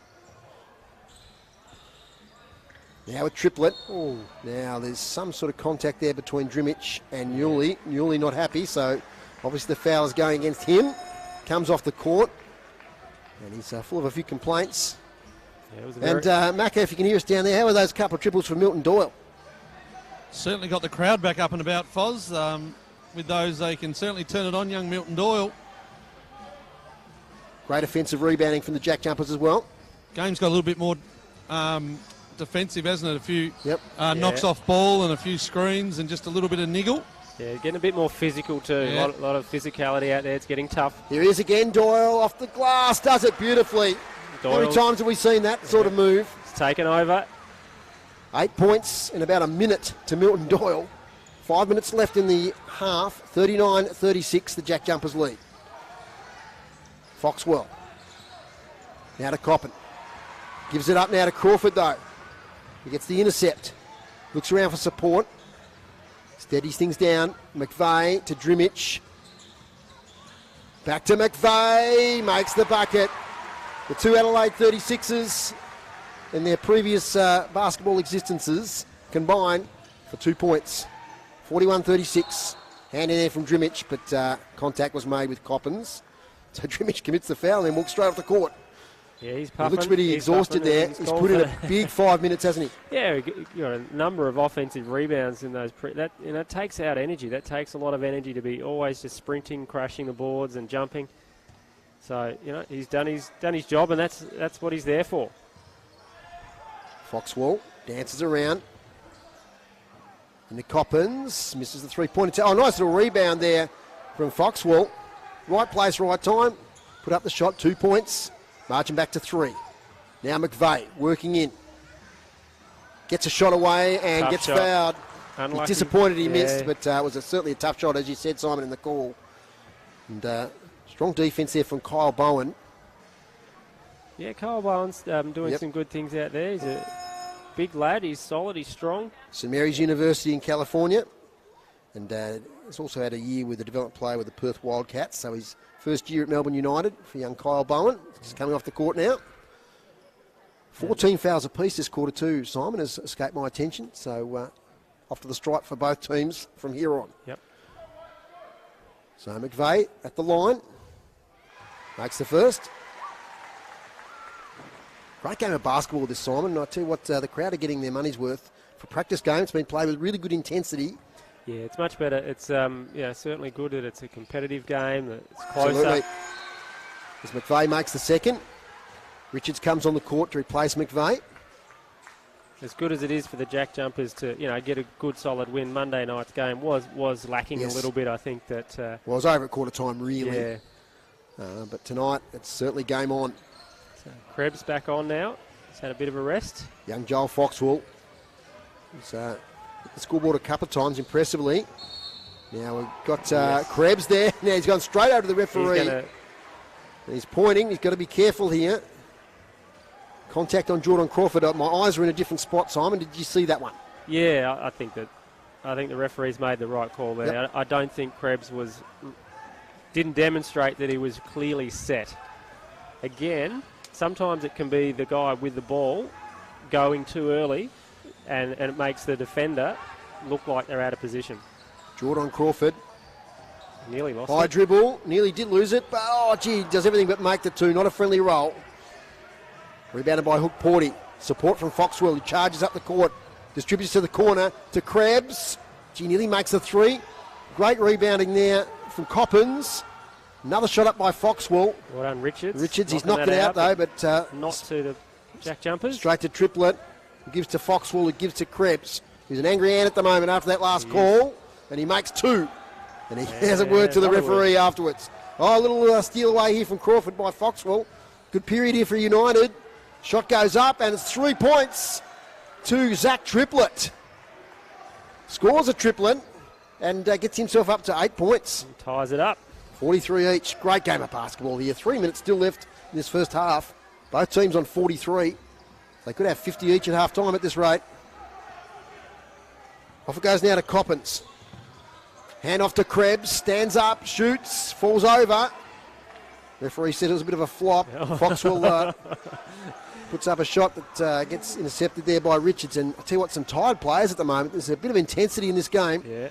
Now with triplet. Oh, now there's some sort of contact there between Drimic and Newley. Newley not happy, so obviously the foul is going against him. Comes off the court. And he's full of a few complaints. And Macca, if you can hear us down there, how are those couple of triples from Milton Doyle? Certainly got the crowd back up and about, Foz. With those, they can certainly turn it on, young Milton Doyle. Great offensive rebounding from the JackJumpers as well. game's got a little bit more defensive, hasn't it? A few knocks Yeah. off ball and a few screens and just a little bit of niggle. Yeah, getting a bit more physical too. Yeah. A lot of physicality out there. It's getting tough. Here he is again, Doyle off the glass, does it beautifully. How many Doyle's- times have we seen that sort of move? It's taken over. 8 points in about a minute to Milton Doyle. 5 minutes left in the half. 39-36, the Jack Jumpers lead. Foxwell. Now to Coppin. Gives it up now to Crawford though. He gets the intercept. Looks around for support. Steadies things down. McVeigh to Drimich. Back to McVeigh. Makes the bucket. The two Adelaide 36ers in their previous basketball existences combined for 2 points. 41-36. Hand in there from Drimich, but contact was made with Coppins. So Drimich commits the foul and then walks straight off the court. Yeah, he's He puffing. looks pretty He's exhausted puffing, there. and He's called put in for- a big 5 minutes, hasn't he? Yeah, you got a number of offensive rebounds in those. It takes out energy. That takes a lot of energy to be always just sprinting, crashing the boards, and jumping. So he's done his job, and that's what he's there for. Foxwell dances around. And the Coppins misses the three-pointer. Oh, nice little rebound there from Foxwell. Right place, right time. Put up the shot, 2 points. Marching back to 3. Now McVeigh working in. Gets a shot away and Tough gets shot. fouled. Unlucky. He's disappointed he missed, Yeah. but it was certainly a tough shot, as you said, Simon, in the call. And strong defence there from Kyle Bowen. Yeah, Kyle Bowen's doing Yep. some good things out there. He's a big lad. He's solid. He's strong. St Mary's University in California. And he's also had a year with a development player with the Perth Wildcats. So his first year at Melbourne United for young Kyle Bowen. He's coming off the court now. 14 fouls apiece this quarter too, Simon, has escaped my attention. So off to the stripe for both teams from here on. Yep. So McVeigh at the line. Makes the first. Great game of basketball this, Simon. And I tell you what, the crowd are getting their money's worth for practice game. It's been played with really good intensity. Yeah, it's much better. It's certainly good that it's a competitive game. That it's closer. Absolutely. As McVeigh makes the second. Richards comes on the court to replace McVeigh. As good as it is for the Jack Jumpers to get a good solid win, Monday night's game was lacking Yes. a little bit. I think that. Well, it was over at quarter time, really. Yeah. But tonight, it's certainly game on. So Krebs back on now. He's had a bit of a rest. Young Joel Foxwell. He's hit the scoreboard a couple of times, impressively. Now we've got Krebs there. Now he's gone straight over to the referee. And he's pointing. He's got to be careful here. Contact on Jordan Crawford. My eyes are in a different spot, Simon. Did you see that one? Yeah, I think the referee's made the right call there. Yep. I don't think Krebs didn't demonstrate that he was clearly set. Again, sometimes it can be the guy with the ball going too early, and it makes the defender look like they're out of position. Jordan Crawford. Nearly lost High it. dribble. Nearly did lose it. But, does everything but make the two. Not a friendly roll. Rebounded by Hook Porty. Support from Foxwell, who charges up the court. Distributes to the corner to Krebs. Nearly makes the three. Great rebounding there from Coppins. Another shot up by Foxwell. Well done, Richards. He's Knocking knocked that it out though, but not to the Jack Jumpers. straight to Triplet. He gives to Foxwell, who gives to Krebs. He's an angry ant at the moment after that last call, and he makes two. And he has a word to the another referee afterwards. Oh, a little steal away here from Crawford by Foxwell. Good period here for United. Shot goes up, and it's 3 points to Zach Triplet. Scores a triplet and gets himself up to 8 points. Ties it up. 43 each. Great game of basketball here. 3 minutes still left in this first half. Both teams on 43. They could have 50 each at half time at this rate. Off it goes now to Coppins. Hand off to Krebs. Stands up, shoots, falls over. Referee said it was a bit of a flop. Foxwell puts up a shot that gets intercepted there by Richards. And I'll tell you what, some tired players at the moment. There's a bit of intensity in this game. Yeah.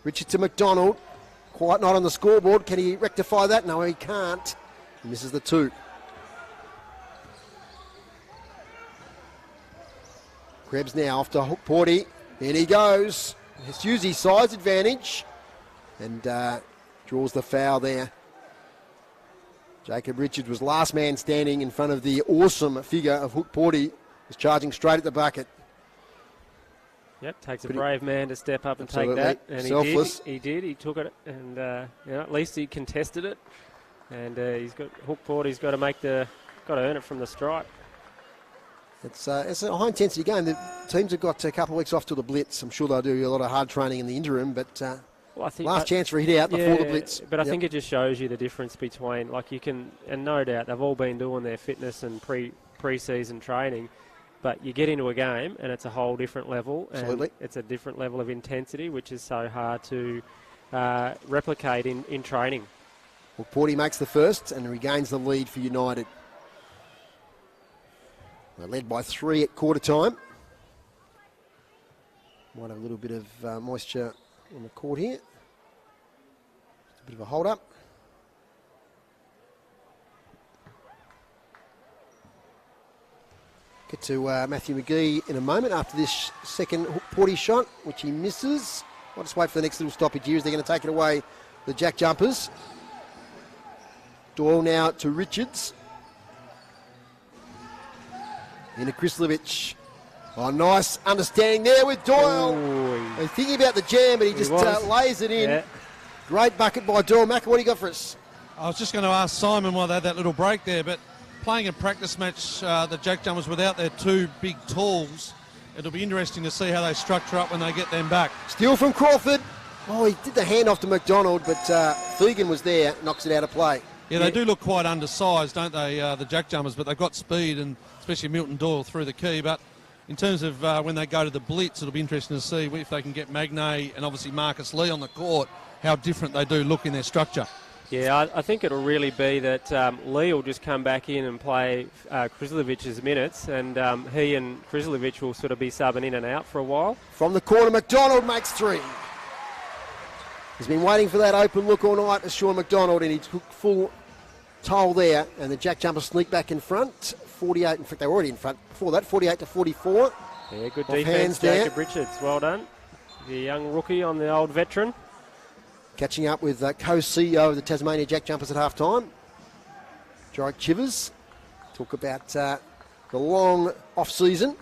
Richards to McDonald. Quite not on the scoreboard. Can he rectify that? No, he can't. He misses the two. Krebs now off to Hook Porty. In he goes. It's used his size advantage and draws the foul there. Jacob Richards was last man standing in front of the awesome figure of Hook Porty. Was charging straight at the bucket. Yep, takes a brave man to step up and Absolutely. take that. And Selfless. He did. He took it, and at least he contested it. And he's got Hook Porty's got to earn it from the stripe. It's a high intensity game. The teams have got a couple of weeks off to the blitz. I'm sure they'll do a lot of hard training in the interim, but Well, I think last chance for a hit out before the blitz. But I think it just shows you the difference between, like, you can, and no doubt they've all been doing their fitness and pre-season training, but you get into a game and it's a whole different level. Absolutely. And it's a different level of intensity, which is so hard to replicate in training. Well, Porty makes the first and regains the lead for United. They're led by 3 at quarter time. Might have a little bit of moisture on the court here. Just a bit of a hold up. Get to Matthew McGee in a moment after this second Porty shot, which he misses. I'll just wait for the next little stoppage here as they're going to take it away, the Jack Jumpers. Doyle now to Richards. Into Krislovic. Oh, nice understanding there with Doyle. Ooh. He's thinking about the jam, but he just lays it in. Yeah. Great bucket by Doyle. Macca, what do you got for us? I was just going to ask Simon why they had that little break there, but playing a practice match, the Jack Jumpers without their 2 big tools, it'll be interesting to see how they structure up when they get them back. Steal from Crawford. Oh, he did the handoff to McDonald, but Fegan was there, knocks it out of play. Yeah, they do look quite undersized, don't they, the Jack Jumpers, but they've got speed, and especially Milton Doyle through the key. But in terms of when they go to the blitz, it'll be interesting to see if they can get Magnay and obviously Marcus Lee on the court, how different they do look in their structure. Yeah, I think it'll really be that Lee will just come back in and play Krislovic's minutes, and he and Krislovic will sort of be subbing in and out for a while. From the corner, McDonald makes 3. He's been waiting for that open look all night, as Sean McDonald, and he took full toll there, and the Jack Jumpers sneak back in front. 48, in fact, they were already in front before that, 48 to 44. Yeah, good Off defense, hands there. Jacob Richards, well done. The young rookie on the old veteran. Catching up with co-CEO of the Tasmania JackJumpers at half-time, Jorik Chivers. Talk about the long off-season.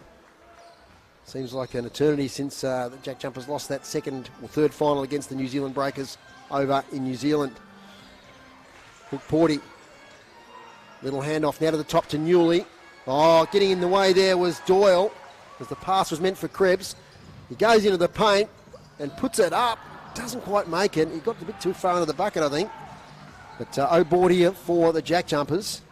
Seems like an eternity since the JackJumpers lost that second or third final against the New Zealand Breakers over in New Zealand. Hook Porty. Little handoff now to the top to Newley. Oh, getting in the way there was Doyle, as the pass was meant for Krebs. He goes into the paint and puts it up. Doesn't quite make it. He got a bit too far into the bucket, I think. But O'Board here for the Jack Jumpers.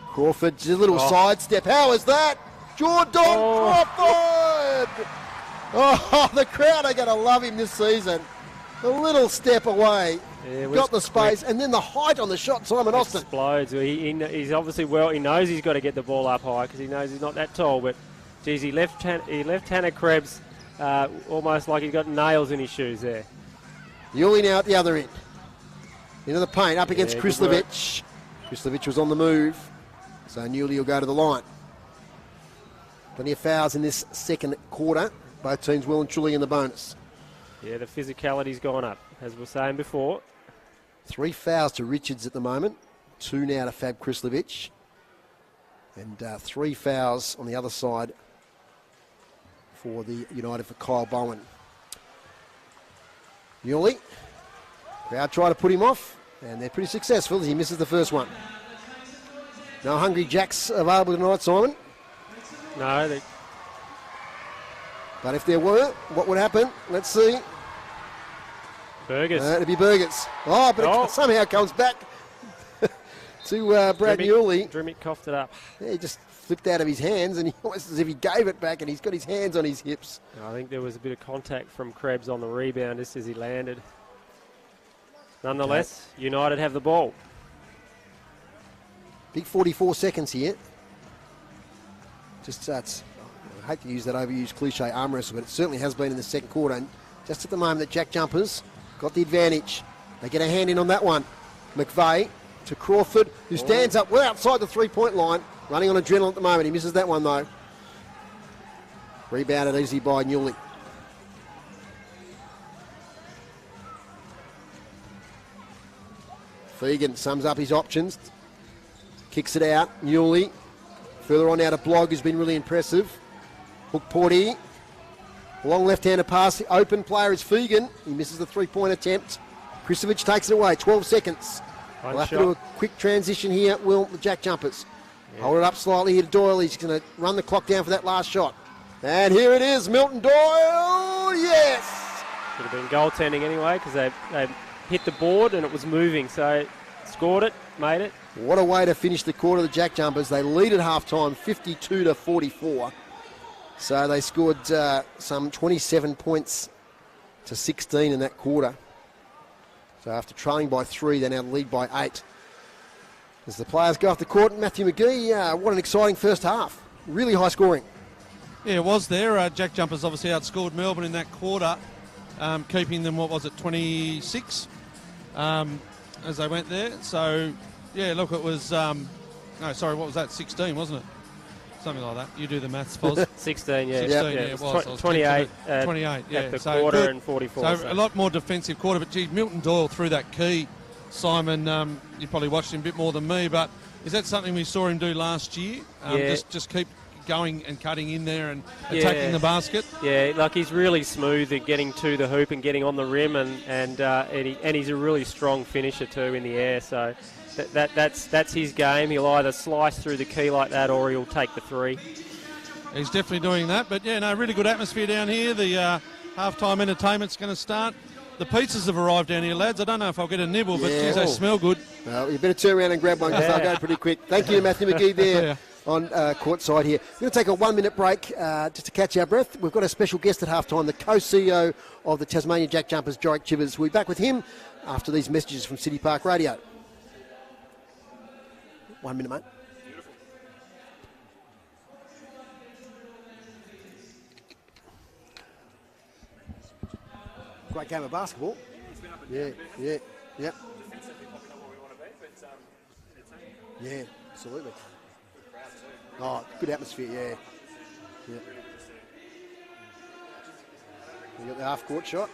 Crawford, just a little sidestep. How is that? Jordan Crawford! Oh, the crowd are going to love him this season. A little step away. Yeah, got the space, and then the height on the shot, Simon Austin. Explodes. He's obviously he knows he's got to get the ball up high because he knows he's not that tall, but geez, he left Tanner Krebs almost like he's got nails in his shoes there. Yuli now at the other end. Into the paint, up against Krislovic. Krislovic was on the move, so Newley will go to the line. Plenty of fouls in this second quarter. Both teams well and truly in the bonus. Yeah, the physicality's gone up, as we were saying before. 3 fouls to Richards at the moment. 2 now to Fab Krislovic. And 3 fouls on the other side for the United for Kyle Bowen. Newley. Crowd try to put him off, and they're pretty successful as he misses the first one. No Hungry Jacks available tonight, Simon. No, But if there were, what would happen? Let's see. Burgers. It'd be Burgers. Oh, but it somehow comes back to Brad Newley. Drimmick coughed it up. Yeah, he just flipped out of his hands, and he almost as if he gave it back, and he's got his hands on his hips. I think there was a bit of contact from Krebs on the rebound just as he landed. Nonetheless, United have the ball. Big 44 seconds here. Just I hate to use that overused cliche arm wrestle, but it certainly has been in the second quarter. And just at the moment, the Jack Jumpers got the advantage. They get a hand in on that one. McVeigh to Crawford, who stands up well outside the three-point line, running on adrenaline at the moment. He misses that one, though. Rebounded easy by Newley. Fegan sums up his options. Kicks it out. Newley. Further on out of Blogg, who's been really impressive. Hook Porty. Long left-handed pass. The open player is Fegan. He misses the three-point attempt. Kristovic takes it away. 12 seconds. We'll have to do a quick transition here, Will, the Jack Jumpers. Yeah. Hold it up slightly here to Doyle. He's going to run the clock down for that last shot. And here it is, Milton Doyle. Yes! Should have been goaltending anyway because they hit the board and it was moving. So scored it, made it. What a way to finish the quarter, the Jack Jumpers. They lead at half-time, 52-44. So they scored some 27 points to 16 in that quarter. So after trailing by 3, they now lead by 8. As the players go off the court, Matthew McGee, what an exciting first half. Really high scoring. Yeah, it was there. Jack Jumpers obviously outscored Melbourne in that quarter, keeping them, 26 as they went there. So, yeah, look, it was, what was that, 16, wasn't it? Something like that. You do the maths, Foz. 16, yeah. 16, yeah, it was. 28 28, yeah. at the quarter and 44. So a lot more defensive quarter, but gee, Milton Doyle threw that key. Simon, you probably watched him a bit more than me, but is that something we saw him do last year? Just keep going and cutting in there and attacking the basket? Yeah, like he's really smooth at getting to the hoop and getting on the rim, and he's a really strong finisher too in the air, so... That's his game. He'll either slice through the key like that or he'll take the three. He's definitely doing that. But, yeah, no, really good atmosphere down here. The half-time entertainment's going to start. The pizzas have arrived down here, lads. I don't know if I'll get a nibble, but geez, they smell good. Well, you better turn around and grab one because they'll go pretty quick. Thank you, Matthew McGee there on court side here. We're going to take a 1-minute break just to catch our breath. We've got a special guest at half-time, the co-CEO of the Tasmania JackJumpers, JackJumpers. We'll be back with him after these messages from City Park Radio. 1 minute, mate. Great game of basketball. Yeah. Yeah, absolutely. Oh, good atmosphere, yeah. You got the half-court shot.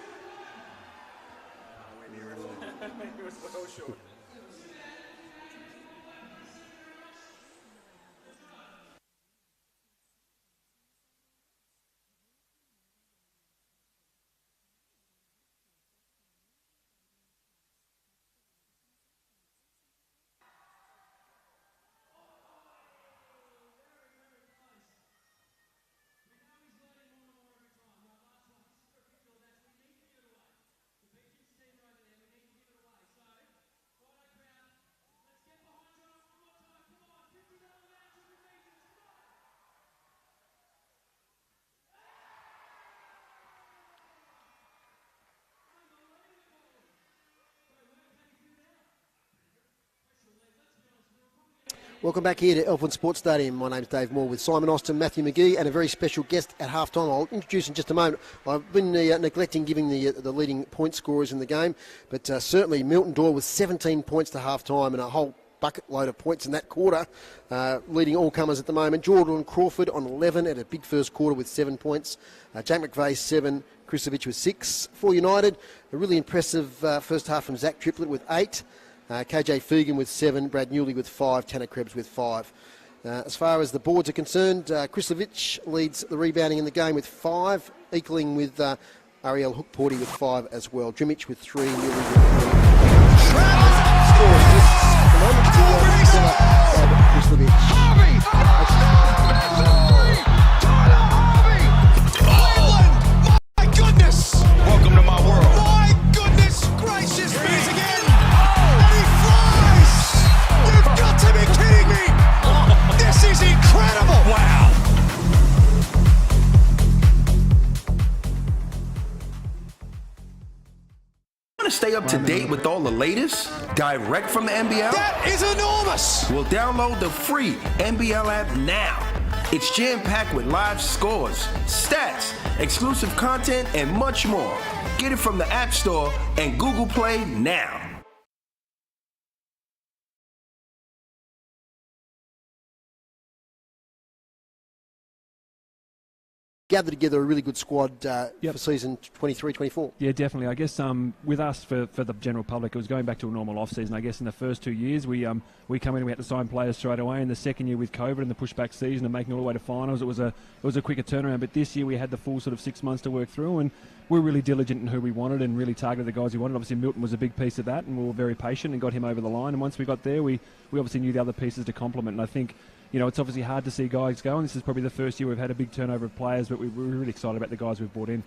Welcome back here to Elfland Sports Stadium. My name's Dave Moore with Simon Austin, Matthew McGee, and a very special guest at half-time. I'll introduce in just a moment. I've been neglecting giving the leading point scorers in the game, but certainly Milton Doyle with 17 points to half-time and a whole bucket load of points in that quarter, leading all comers at the moment. Jordan Crawford on 11 at a big first quarter with 7 points. Jake McVeigh 7, Kristovic with 6. For United, a really impressive first half from Zach Triplett with 8. KJ Fegan with 7, Brad Newley with 5, Tanner Krebs with 5. As far as the boards are concerned, Kristovic leads the rebounding in the game with 5, equaling with Ariel Hook-Porty with 5 as well. Drimic with 3, Newley with 3. Scores just at the moment to Kristovic. Welcome to my world. My goodness gracious me again! And he flies! You've got to be kidding me! This is incredible! Wow. Want to stay up to date with all the latest? Direct from the NBL? That is enormous! Well, download the free NBL app now. It's jam-packed with live scores, stats, exclusive content, and much more. Get it from the App Store and Google Play now. gather together a really good squad Yep. for season 23-24. Yeah, definitely. I guess with us, for the general public, it was going back to a normal off-season. I guess in the first 2 years, we come in and we had to sign players straight away. In the second year with COVID and the pushback season and making all the way to finals, it was a quicker turnaround. But this year we had the full sort of 6 months to work through, and we're really diligent in who we wanted and really targeted the guys we wanted. Obviously, Milton was a big piece of that, and we were very patient and got him over the line. And once we got there, we obviously knew the other pieces to complement. And I think, it's obviously hard to see guys go, and this is probably the first year we've had a big turnover of players, but we're really excited about the guys we've brought in.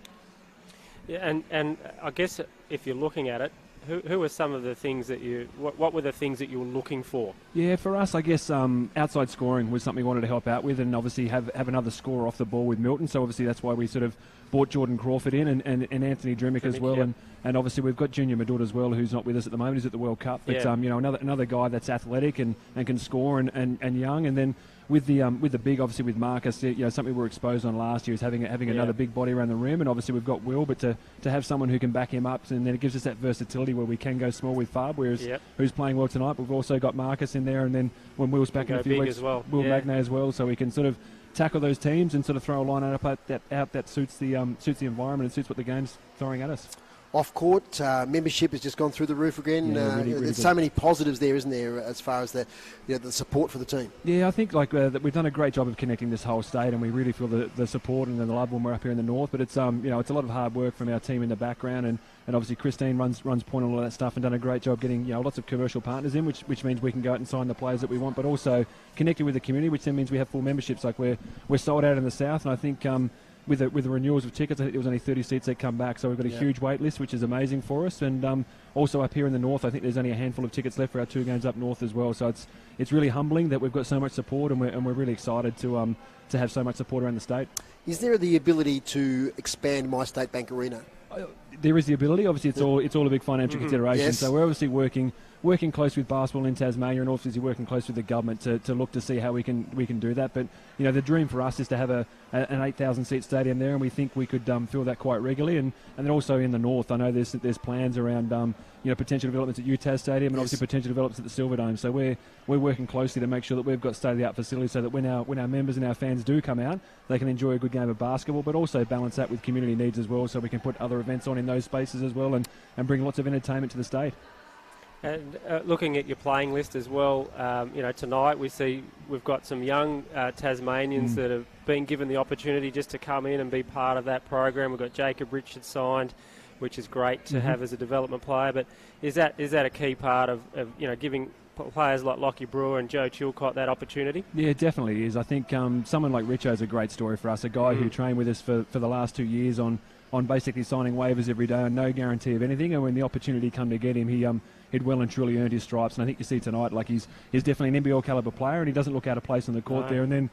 Yeah, and I guess if you're looking at it, who are some of the things that what were the things that you were looking for? Yeah, for us, I guess outside scoring was something we wanted to help out with, and obviously have another scorer off the ball with Milton. So obviously that's why we sort of brought Jordan Crawford in and Anthony Drimmick as well, yep. and obviously we've got Junior Madud as well, who's not with us at the moment. He's at the World Cup, but Yeah. Another guy that's athletic and can score and young, and then. With the big, obviously with Marcus, something we were exposed on last year is having another big body around the rim, and obviously we've got Will, but to have someone who can back him up, and then it gives us that versatility where we can go small with Fab, who's playing well tonight. But we've also got Marcus in there, and then when Will's back in a few weeks, as well. Will Magnay as well, so we can sort of tackle those teams and sort of throw a line out that suits the environment and suits what the game's throwing at us. Off-court, membership has just gone through the roof again. Yeah, really there's good. so many positives there, isn't there, as far as the support for the team? Yeah, I think that we've done a great job of connecting this whole state, and we really feel the support and the love when we're up here in the north. But it's it's a lot of hard work from our team in the background, and obviously Christine runs point on all that stuff and done a great job getting lots of commercial partners in, which means we can go out and sign the players that we want, but also connecting with the community, which then means we have full memberships. Like we're sold out in the south, and I think. With the renewals of tickets, I think there was only 30 seats that come back, so we've got a huge wait list, which is amazing for us. And also up here in the north, I think there's only a handful of tickets left for our 2 games up north as well. So it's really humbling that we've got so much support, and we're really excited to have so much support around the state. Is there the ability to expand My State Bank Arena? There is the ability. Obviously, it's all a big financial consideration. Yes. So we're obviously working close with basketball in Tasmania, and obviously working close with the government to look to see how we can do that. But the dream for us is to have an 8,000 seat stadium there, and we think we could fill that quite regularly. And then also in the north, I know there's plans around potential developments at UTAS Stadium, and obviously potential developments at the Silverdome. So we're working closely to make sure that we've got state-of-the-art facilities, so that when our members and our fans do come out, they can enjoy a good game of basketball, but also balance that with community needs as well, so we can put other events on in those spaces as well, and bring lots of entertainment to the state. And looking at your playing list as well, tonight we've got some young Tasmanians that have been given the opportunity just to come in and be part of that program. We've got Jacob Richards signed, which is great to have as a development player. But is that a key part of giving players like Lockie Brewer and Joe Chilcott that opportunity? Yeah, it definitely is. I think someone like Richo is a great story for us. A guy who trained with us for the last 2 years on basically signing waivers every day and no guarantee of anything. And when the opportunity come to get him, he'd well and truly earned his stripes. And I think you see tonight, like he's definitely an NBL caliber player, and he doesn't look out of place on the court there. And then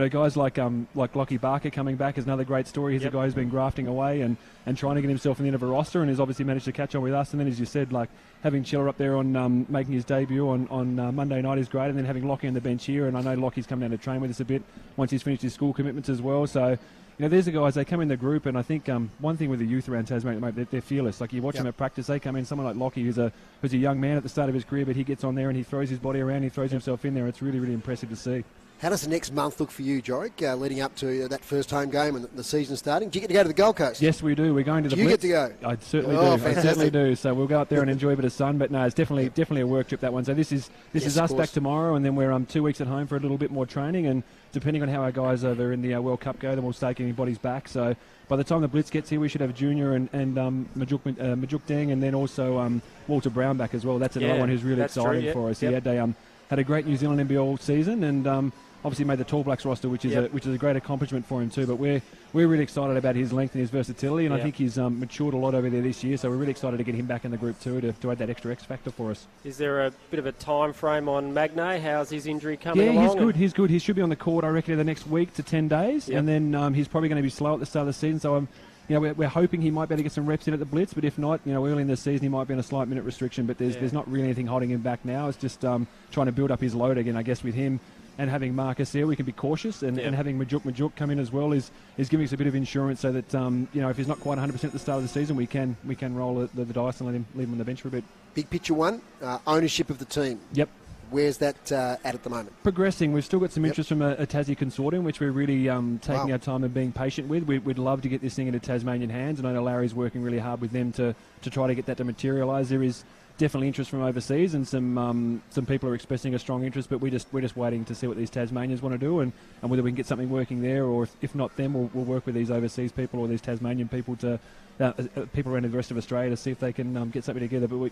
guys like Lockie Barker coming back is another great story. He's a guy who's been grafting away and trying to get himself in the end of a roster, and has obviously managed to catch on with us. And then, as you said, like having Chiller up there on making his debut on Monday night is great, and then having Lockie on the bench here. And I know Lockie's come down to train with us a bit once he's finished his school commitments as well. So there's the guys, they come in the group, and I think one thing with the youth around Tasmania, mate, they're fearless. Like you watch them at practice, they come in, someone like Lockie, who's a young man at the start of his career, but he gets on there and he throws his body around, he throws himself in there. It's really, really impressive to see. How does the next month look for you, Jorik, leading up to that first home game and the season starting? Do you get to go to the Gold Coast? Yes, we do. We're going to the Blitz. Do you get to go? I certainly Oh, do. fantastic. I certainly do. So we'll go up there and enjoy a bit of sun. But no, it's definitely a work trip, that one. So this is us back tomorrow, and then we're 2 weeks at home for a little bit more training. And depending on how our guys over in the World Cup go, then we'll stake anybody's back. So by the time the Blitz gets here, we should have Junior and Majuk Deng, and then also Walter Brown back as well. That's another one who's really exciting for us. Yep. He had a great New Zealand NBL season, and obviously made the Tall Blacks roster, which is a great accomplishment for him too. But we're really excited about his length and his versatility, and I think he's matured a lot over there this year. So we're really excited to get him back in the group too, to add that extra X factor for us. Is there a bit of a time frame on Magnay? How's his injury coming along? Yeah, he's good. He should be on the court, I reckon, in the next week to 10 days, and then he's probably going to be slow at the start of the season. So we're hoping he might be able to get some reps in at the Blitz, but if not, early in the season he might be on a slight minute restriction. But there's not really anything holding him back now. It's just trying to build up his load again, I guess, with him. And having Marcus there, we can be cautious, and having Majuk come in as well is giving us a bit of insurance, so that if he's not quite 100% at the start of the season, we can roll the dice and leave him on the bench for a bit. Big picture one, ownership of the team. Yep. Where's that at the moment? Progressing. We've still got some interest from a Tassie consortium, which we're really taking our time and being patient with. We'd love to get this thing into Tasmanian hands, and I know Larry's working really hard with them to try to get that to materialise. There is definitely interest from overseas, and some people are expressing a strong interest, but we're just waiting to see what these Tasmanians want to do, and whether we can get something working there, or if not them, we'll work with these overseas people or these Tasmanian people to people around the rest of Australia to see if they can get something together. But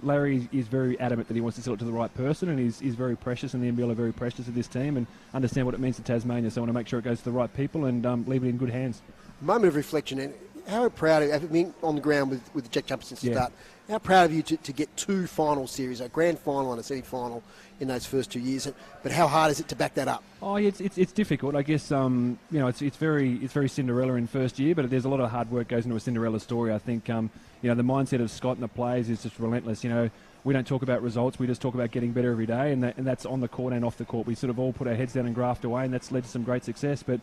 Larry is very adamant that he wants to sell it to the right person, and he's very precious, and the NBL are very precious to this team and understand what it means to Tasmania. So I want to make sure it goes to the right people and leave it in good hands. Moment of reflection, and how proud of you, having been on the ground with the Jack Jumpers since the Yeah. start, how proud of you to get 2 final series, a grand final and a semi-final in those first 2 years, but how hard is it to back that up? Oh, it's difficult. I guess it's very Cinderella in first year, but there's a lot of hard work goes into a Cinderella story. I think the mindset of Scott and the players is just relentless. We don't talk about results; we just talk about getting better every day, and that's on the court and off the court. We sort of all put our heads down and graft away, and that's led to some great success. But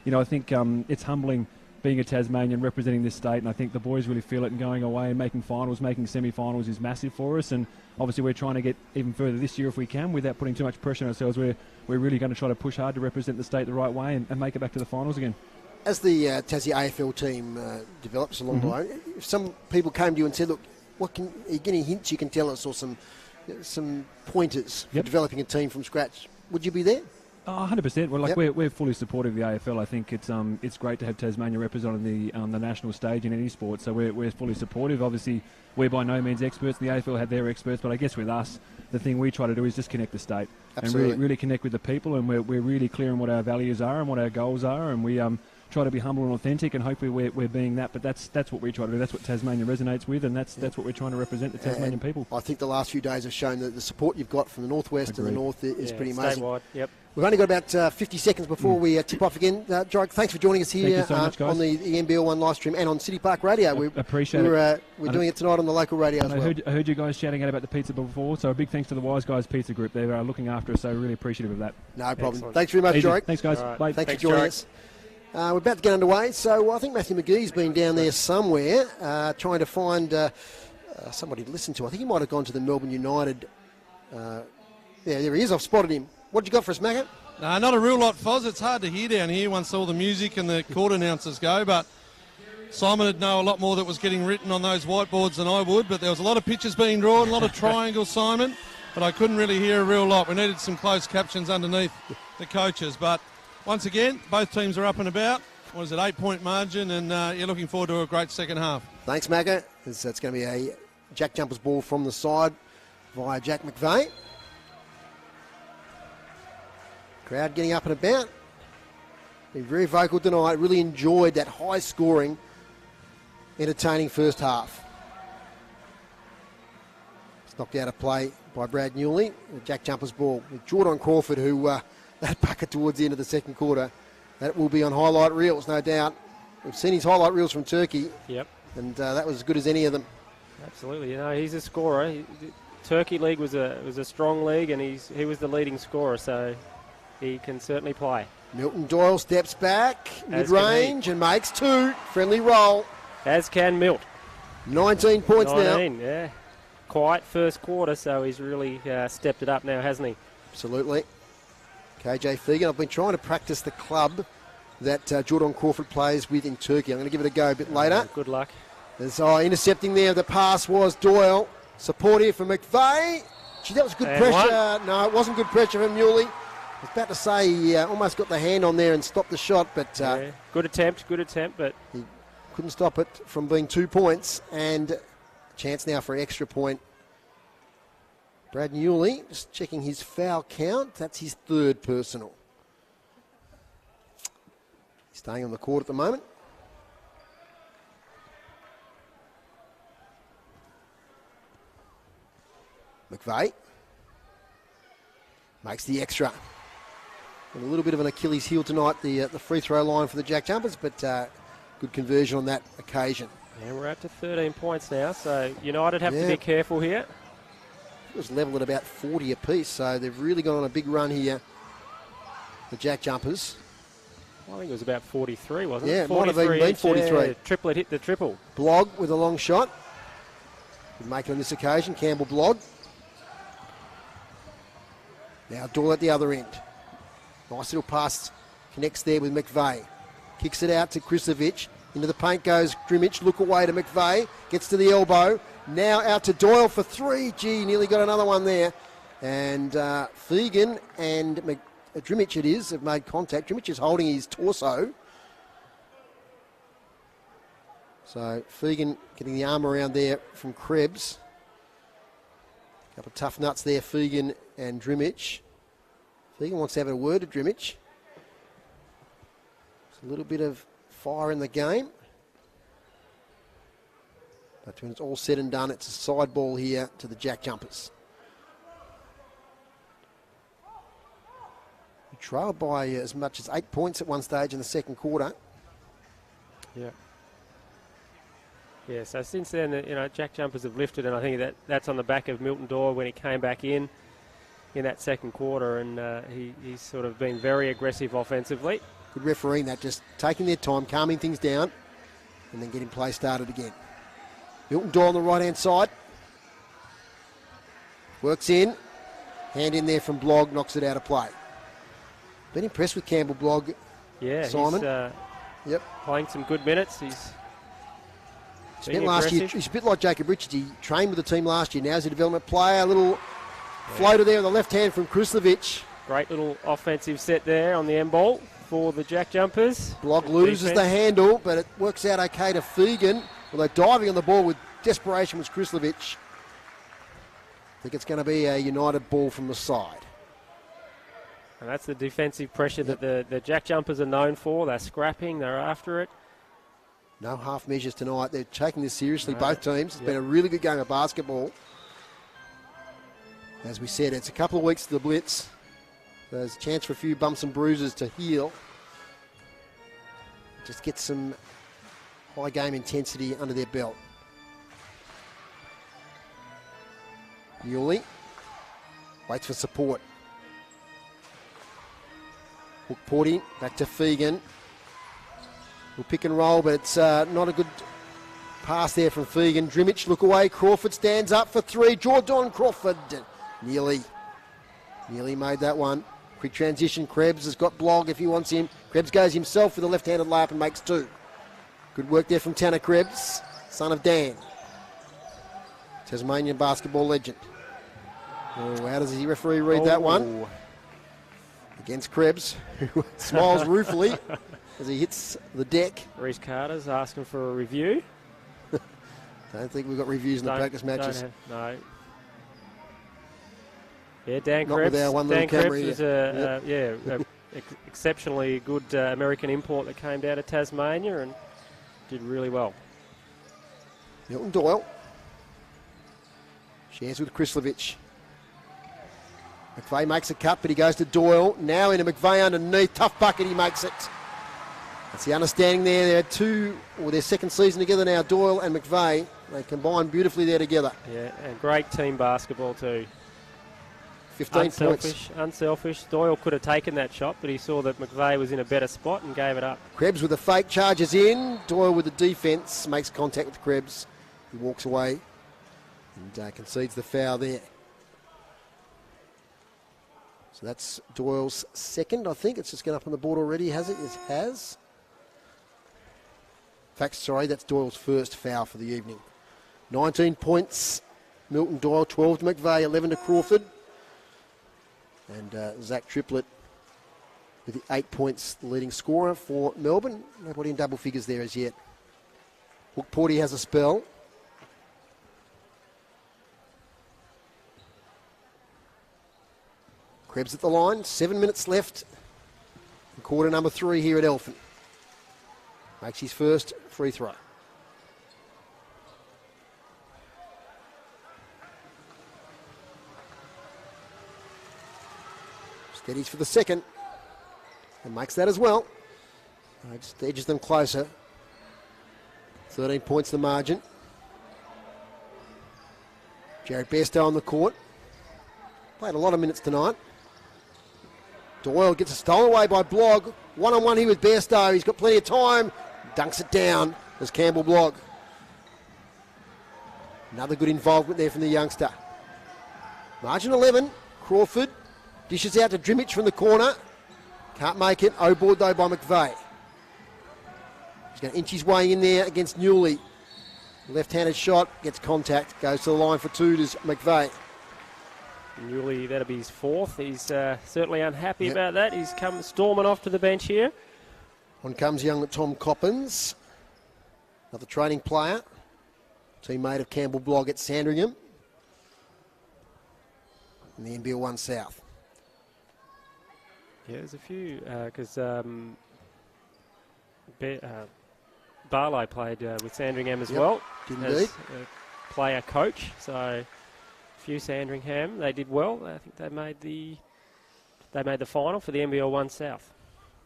I think it's humbling being a Tasmanian representing this state, and I think the boys really feel it, and going away and making finals, making semi-finals is massive for us, and obviously we're trying to get even further this year if we can without putting too much pressure on ourselves. We're really going to try to push hard to represent the state the right way and make it back to the finals again. As the Tassie AFL team develops along the way, if some people came to you and said, look, are you getting hints you can tell us, or some pointers for developing a team from scratch, would you be there? Oh, 100%. Well, we're fully supportive of the AFL. I think it's great to have Tasmania represented on the national stage in any sport. So we're fully supportive. Obviously, we're by no means experts. The AFL had their experts, but I guess with us, the thing we try to do is just connect the state. Absolutely. And really connect with the people. And we're really clear on what our values are and what our goals are. And we try to be humble and authentic, and hopefully we're being that. But that's what we try to do. That's what Tasmania resonates with, and that's what we're trying to represent the Tasmanian people. I think the last few days have shown that the support you've got from the northwest and the north is pretty amazing. Statewide, yep. We've only got about 50 seconds before we tip off again. Joe, thanks for joining us here so much, guys. on the NBL One live stream and on City Park Radio. We appreciate it. We're doing it tonight on the local radio as well. I heard you guys shouting out about the pizza before, so a big thanks to the Wise Guys Pizza Group. They're looking after us, so really appreciative of that. No problem. Excellent. Thanks very much, Easy. Jorik. Thanks, guys. Right. Bye. Thanks for joining us. We're about to get underway, so I think Matthew McGee's been down there somewhere trying to find somebody to listen to. I think he might have gone to the Melbourne United. There he is. I've spotted him. What you got for us, Macca? No, not a real lot, Foz. It's hard to hear down here once all the music and the court announcers go, but Simon would know a lot more that was getting written on those whiteboards than I would, but there was a lot of pictures being drawn, a lot of triangles, Simon, but I couldn't really hear a real lot. We needed some closed captions underneath the coaches, but once again, both teams are up and about. What is it, 8-point margin, and you're looking forward to a great second half. Thanks, Macca. It's going to be a Jack Jumpers ball from the side via Jack McVeigh. Crowd getting up and about. Been very vocal tonight. Really enjoyed that high-scoring, entertaining first half. It's knocked out of play by Brad Newley. The Jack Jumpers ball with Jordan Crawford, who that bucket towards the end of the second quarter. That will be on highlight reels, no doubt. We've seen his highlight reels from Turkey. Yep. And that was as good as any of them. Absolutely. He's a scorer. Turkey League was a strong league, and he was the leading scorer, so he can certainly play. Milton Doyle steps back, mid-range, and makes 2. Friendly roll. As can Milt. 19 points 19, now. yeah. Quiet first quarter, so he's really stepped it up now, hasn't he? Absolutely. KJ Fegan, I've been trying to practice the club that Jordan Crawford plays with in Turkey. I'm going to give it a go a bit later. Good luck. There's intercepting there. The pass was Doyle. Support here for McVeigh. Gee, that was good pressure. No, it wasn't good pressure from Newley. I was about to say he almost got the hand on there and stopped the shot, but good attempt, but he couldn't stop it from being 2 points. And a chance now for an extra point. Brad Newley just checking his foul count. That's his 3rd personal. He's staying on the court at the moment. McVeigh makes the extra. And a little bit of an Achilles heel tonight, the free throw line for the Jack Jumpers, but good conversion on that occasion. And we're up to 13 points now, so United have to be careful here. It was level at about 40 apiece, so they've really gone on a big run here, the Jack Jumpers. I think it was about 43, wasn't it? Yeah, it might have even been 43. Yeah, triplet hit the triple. Blogg with a long shot. Good make it on this occasion, Campbell Blogg. Now Doyle at the other end. Nice little pass, connects there with McVeigh. Kicks it out to Kristovic. Into the paint goes Drimich. Look away to McVeigh. Gets to the elbow. Now out to Doyle for three. Gee, nearly got another one there. And Fegan and Drimich it is have made contact. Drimich is holding his torso. So Fegan getting the arm around there from Krebs. A couple of tough nuts there, Fegan and Drimich. Fegan wants to have a word to Drimich. There's a little bit of fire in the game. But when it's all said and done, it's a side ball here to the JackJumpers. We trailed by as much as 8 points at one stage in the second quarter. Yeah. Yeah, so since then, JackJumpers have lifted, and I think that's on the back of Milton Doyle when he came back in that second quarter, and he's sort of been very aggressive offensively. Good refereeing that, just taking their time, calming things down, and then getting play started again. Milton Doyle on the right-hand side. Works in. Hand in there from Blogg, knocks it out of play. Been impressed with Campbell Blogg, yeah, Simon. He's playing some good minutes. He's spent last year, he's a bit like Jacob Richards. He trained with the team last year. Now he's a development player. A little floater there on the left hand from Kristovic. Great little offensive set there on the end ball for the JackJumpers. Blogg loses the handle, but it works out okay to Fegan. Although diving on the ball with desperation was Kristovic. I think it's going to be a United ball from the side. And that's the defensive pressure that the JackJumpers are known for. They're scrapping, they're after it. No half measures tonight. They're taking this seriously, both teams. It's been a really good game of basketball. As we said, it's a couple of weeks to the Blitz. There's a chance for a few bumps and bruises to heal. Just get some high game intensity under their belt. Yuli waits for support. Hook Porty back to Fegan. We'll pick and roll, but it's not a good pass there from Fegan. Drimich look away. Crawford stands up for three. Jordan Crawford nearly made that one. Quick transition. Krebs has got Blogg if he wants him. Krebs goes himself with a left-handed layup and makes two. Good work there from Tanner Krebs, son of Dan. Tasmanian basketball legend. Oh, how does the referee read that one? Against Krebs, who smiles ruefully as he hits the deck. Reece Carter's asking for a review. Don't think we've got reviews in the practice matches. No. Yeah, Dan Not Krebs. with our one little Dan camera Krebs is a exceptionally good American import that came down to Tasmania and did really well. Milton Doyle shares with Kristovic. McVeigh makes a cut, but he goes to Doyle. Now into McVeigh underneath. Tough bucket, he makes it. That's the understanding there. They're their second season together now, Doyle and McVeigh. They combine beautifully there together. Yeah, and great team basketball too. 15 points. Unselfish. Doyle could have taken that shot, but he saw that McVeigh was in a better spot and gave it up. Krebs with a fake charges in. Doyle with the defence makes contact with Krebs. He walks away and concedes the foul there. So that's Doyle's second, I think. It's just going up on the board already, has it? It has. In fact, sorry, that's Doyle's first foul for the evening. 19 points, Milton Doyle, 12 to McVeigh, 11 to Crawford. And Zach Triplett with the 8 points, the leading scorer for Melbourne. Nobody in double figures there as yet. Hook Porty has a spell. Krebs at the line, 7 minutes left. In quarter number 3 here at Elephant. Makes his first free throw. Steadies for the second. And makes that as well. Just edges them closer. 13 points the margin. Jared Bairstow on the court. Played a lot of minutes tonight. Doyle gets a stolen away by Blogg. One-on-one here with Bairstow. He's got plenty of time. Dunks it down as Campbell Blogg. Another good involvement there from the youngster. Margin 11. Crawford Dishes out to Drimich from the corner. Can't make it. O-board though by McVeigh. He's going to inch his way in there against Newley. Left-handed shot, gets contact, goes to the line for two to McVeigh. Newley, that'll be his fourth. He's certainly unhappy about that. He's come storming off to the bench here. On comes young Tom Coppins, another training player, teammate of Campbell Blogg at Sandringham in the NBL 1 South. Yeah, there's a few, because Barlow played with Sandringham as well. Did as indeed. a player coach, so a few Sandringham. They did well. I think they made the final for the NBL 1 South.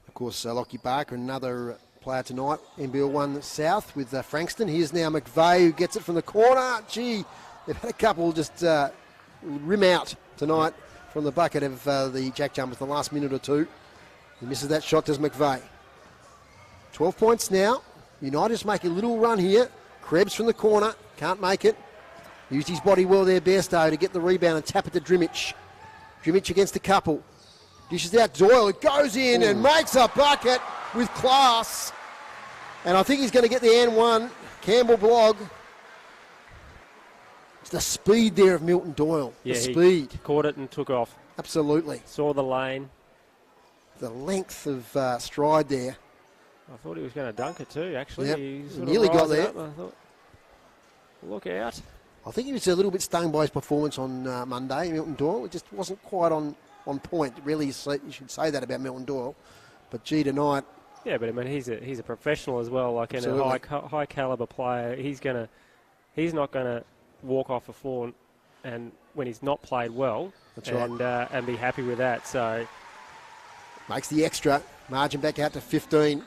Of course, Lockie Barker, another player tonight, NBL 1 South with Frankston. Here's now McVeigh who gets it from the corner. Gee, they've had a couple just rim out tonight from the bucket of the JackJumpers the last minute or two. He misses that shot, does McVeigh. 12 points now. United just make a little run here. Krebs from the corner, can't make it. Used his body well there, Bairstow, to get the rebound and tap it to Drimich. Drimich against the couple. Dishes out Doyle, it goes in and makes a bucket with class. And I think he's going to get the N1. Campbell Blogg. It's the speed there of Milton Doyle. Yeah, the speed. He caught it and took off. Absolutely. Saw the lane. The length of stride there. I thought he was going to dunk it too, actually. Yep. He sort of Nearly got rised there. up. I thought, look out. I think he was a little bit stung by his performance on Monday, Milton Doyle. It just wasn't quite on point. Really, you should say that about Milton Doyle. But gee, tonight... Yeah, but I mean, he's a professional as well, like in Absolutely. a high caliber player. He's not gonna walk off the floor and when he's not played well, That's right. And be happy with that. So makes the extra. Margin back out to 15.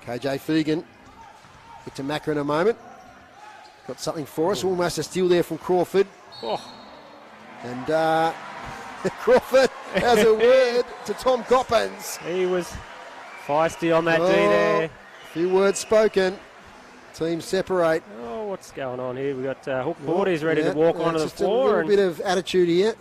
KJ Fegan. Get to Macca in a moment. Got something for us. Almost a steal there from Crawford. oh, And Crawford has a word to Tom Coppins. he was feisty on that D Oh, there. Few words spoken. Teams separate. Oh, what's going on here? We got Hook Bordy's ready Yeah, to walk onto the just floor. A little And bit of attitude here.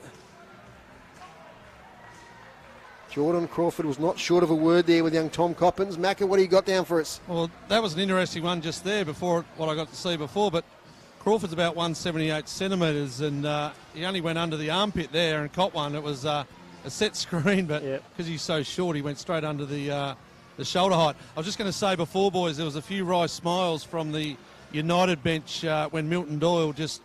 Jordan Crawford was not short of a word there with young Tom Coppins. Macca, what do you got down for us? Well, that was an interesting one just there before what I got to see before, but Crawford's about 178 centimetres and he only went under the armpit there and caught one. It was a set screen, but because he's so short, he went straight under the shoulder height. I was just going to say before, boys, there was a few wry smiles from the United bench when Milton Doyle just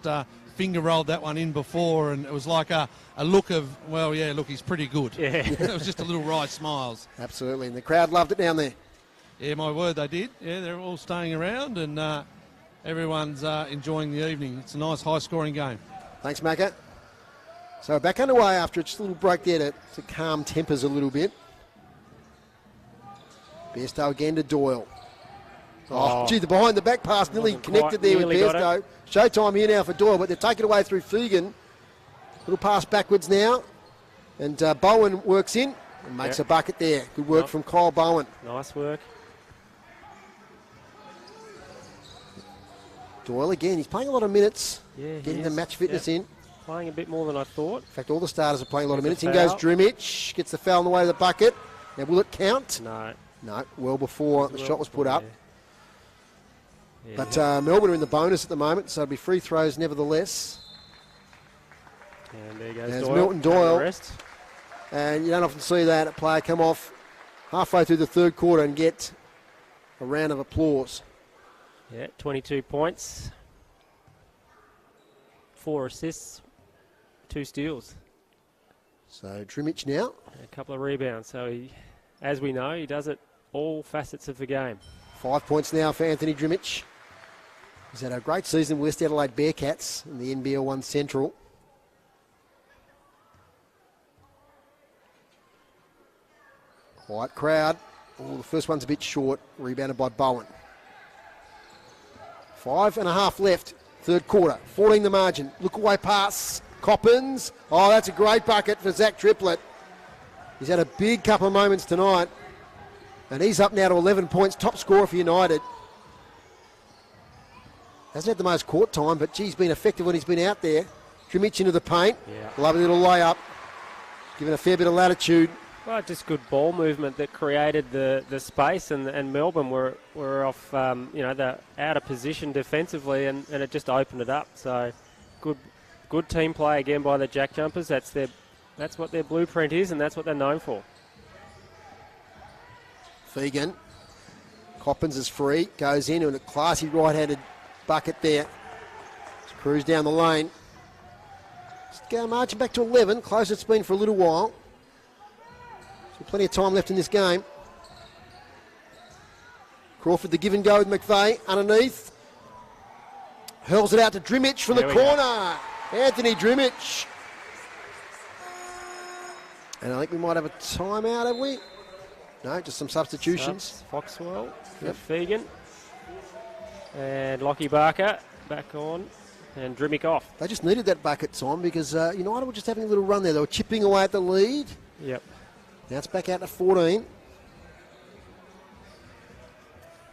finger rolled that one in before, and it was like a look of, well, yeah, look, he's pretty good. Yeah. It was just a little wry smiles. Absolutely, and the crowd loved it down there. Yeah, my word, they did. Yeah, they're all staying around and everyone's enjoying the evening. It's a nice high-scoring game. Thanks, Macca. So back underway after just a little break there to calm tempers a little bit. Bairstow again to Doyle. Oh, gee, the behind the back pass nearly Wasn't connected quite, there with nearly got Bairstow. Showtime here now for Doyle, but they've taken it away through Fegan. Little pass backwards now. And Bowen works in and makes a bucket there. Good work from Kyle Bowen. Nice work. Doyle again, he's playing a lot of minutes. Yeah, he getting the is. match fitness in. Playing a bit more than I thought. In fact, all the starters are playing a lot of minutes. Gets a In goes foul. Drimich, gets the foul on the way to the bucket. Now, will it count? No. No, well before the shot was put up. Yeah. But Melbourne are in the bonus at the moment, so it'll be free throws nevertheless. And there goes There's Doyle. Milton Doyle. Rest. And you don't often see that a player come off halfway through the third quarter and get a round of applause. Yeah, 22 points. 4 assists, 2 steals. So Drimich now. A couple of rebounds. So he, as we know, he does it all facets of the game. 5 points now for Anthony Drimich. He's had a great season with West Adelaide Bearcats in the NBL 1 Central. Quiet crowd. Oh, the first one's a bit short. Rebounded by Bowen. 5.5 left. Third quarter. 14 the margin. Look away pass. Coppins. Oh, that's a great bucket for Zach Triplett. He's had a big couple of moments tonight. And he's up now to 11 points. Top scorer for United. Hasn't had the most court time, but he's been effective when he's been out there. Drimich into the paint. Yeah. Lovely little layup. Given a fair bit of latitude. Well, just good ball movement that created the space, and Melbourne were off, they're out of position defensively, and it just opened it up. So good team play again by the JackJumpers. That's what their blueprint is, and that's what they're known for. Fegan. Coppins is free. Goes in and a classy right-handed bucket there. Just cruise down the lane. Just marching back to 11. Close it's been for a little while. So plenty of time left in this game. Crawford the give and go with McVeigh underneath. Hurls it out to Drimich from the corner. Anthony Drimich. And I think we might have a timeout, have we? No, just some substitutions. Foxwell, Fegan, and Lockie Barker back on, and Drimich off. They just needed that bucket time because United were just having a little run there. They were chipping away at the lead. Yep. Now it's back out to 14.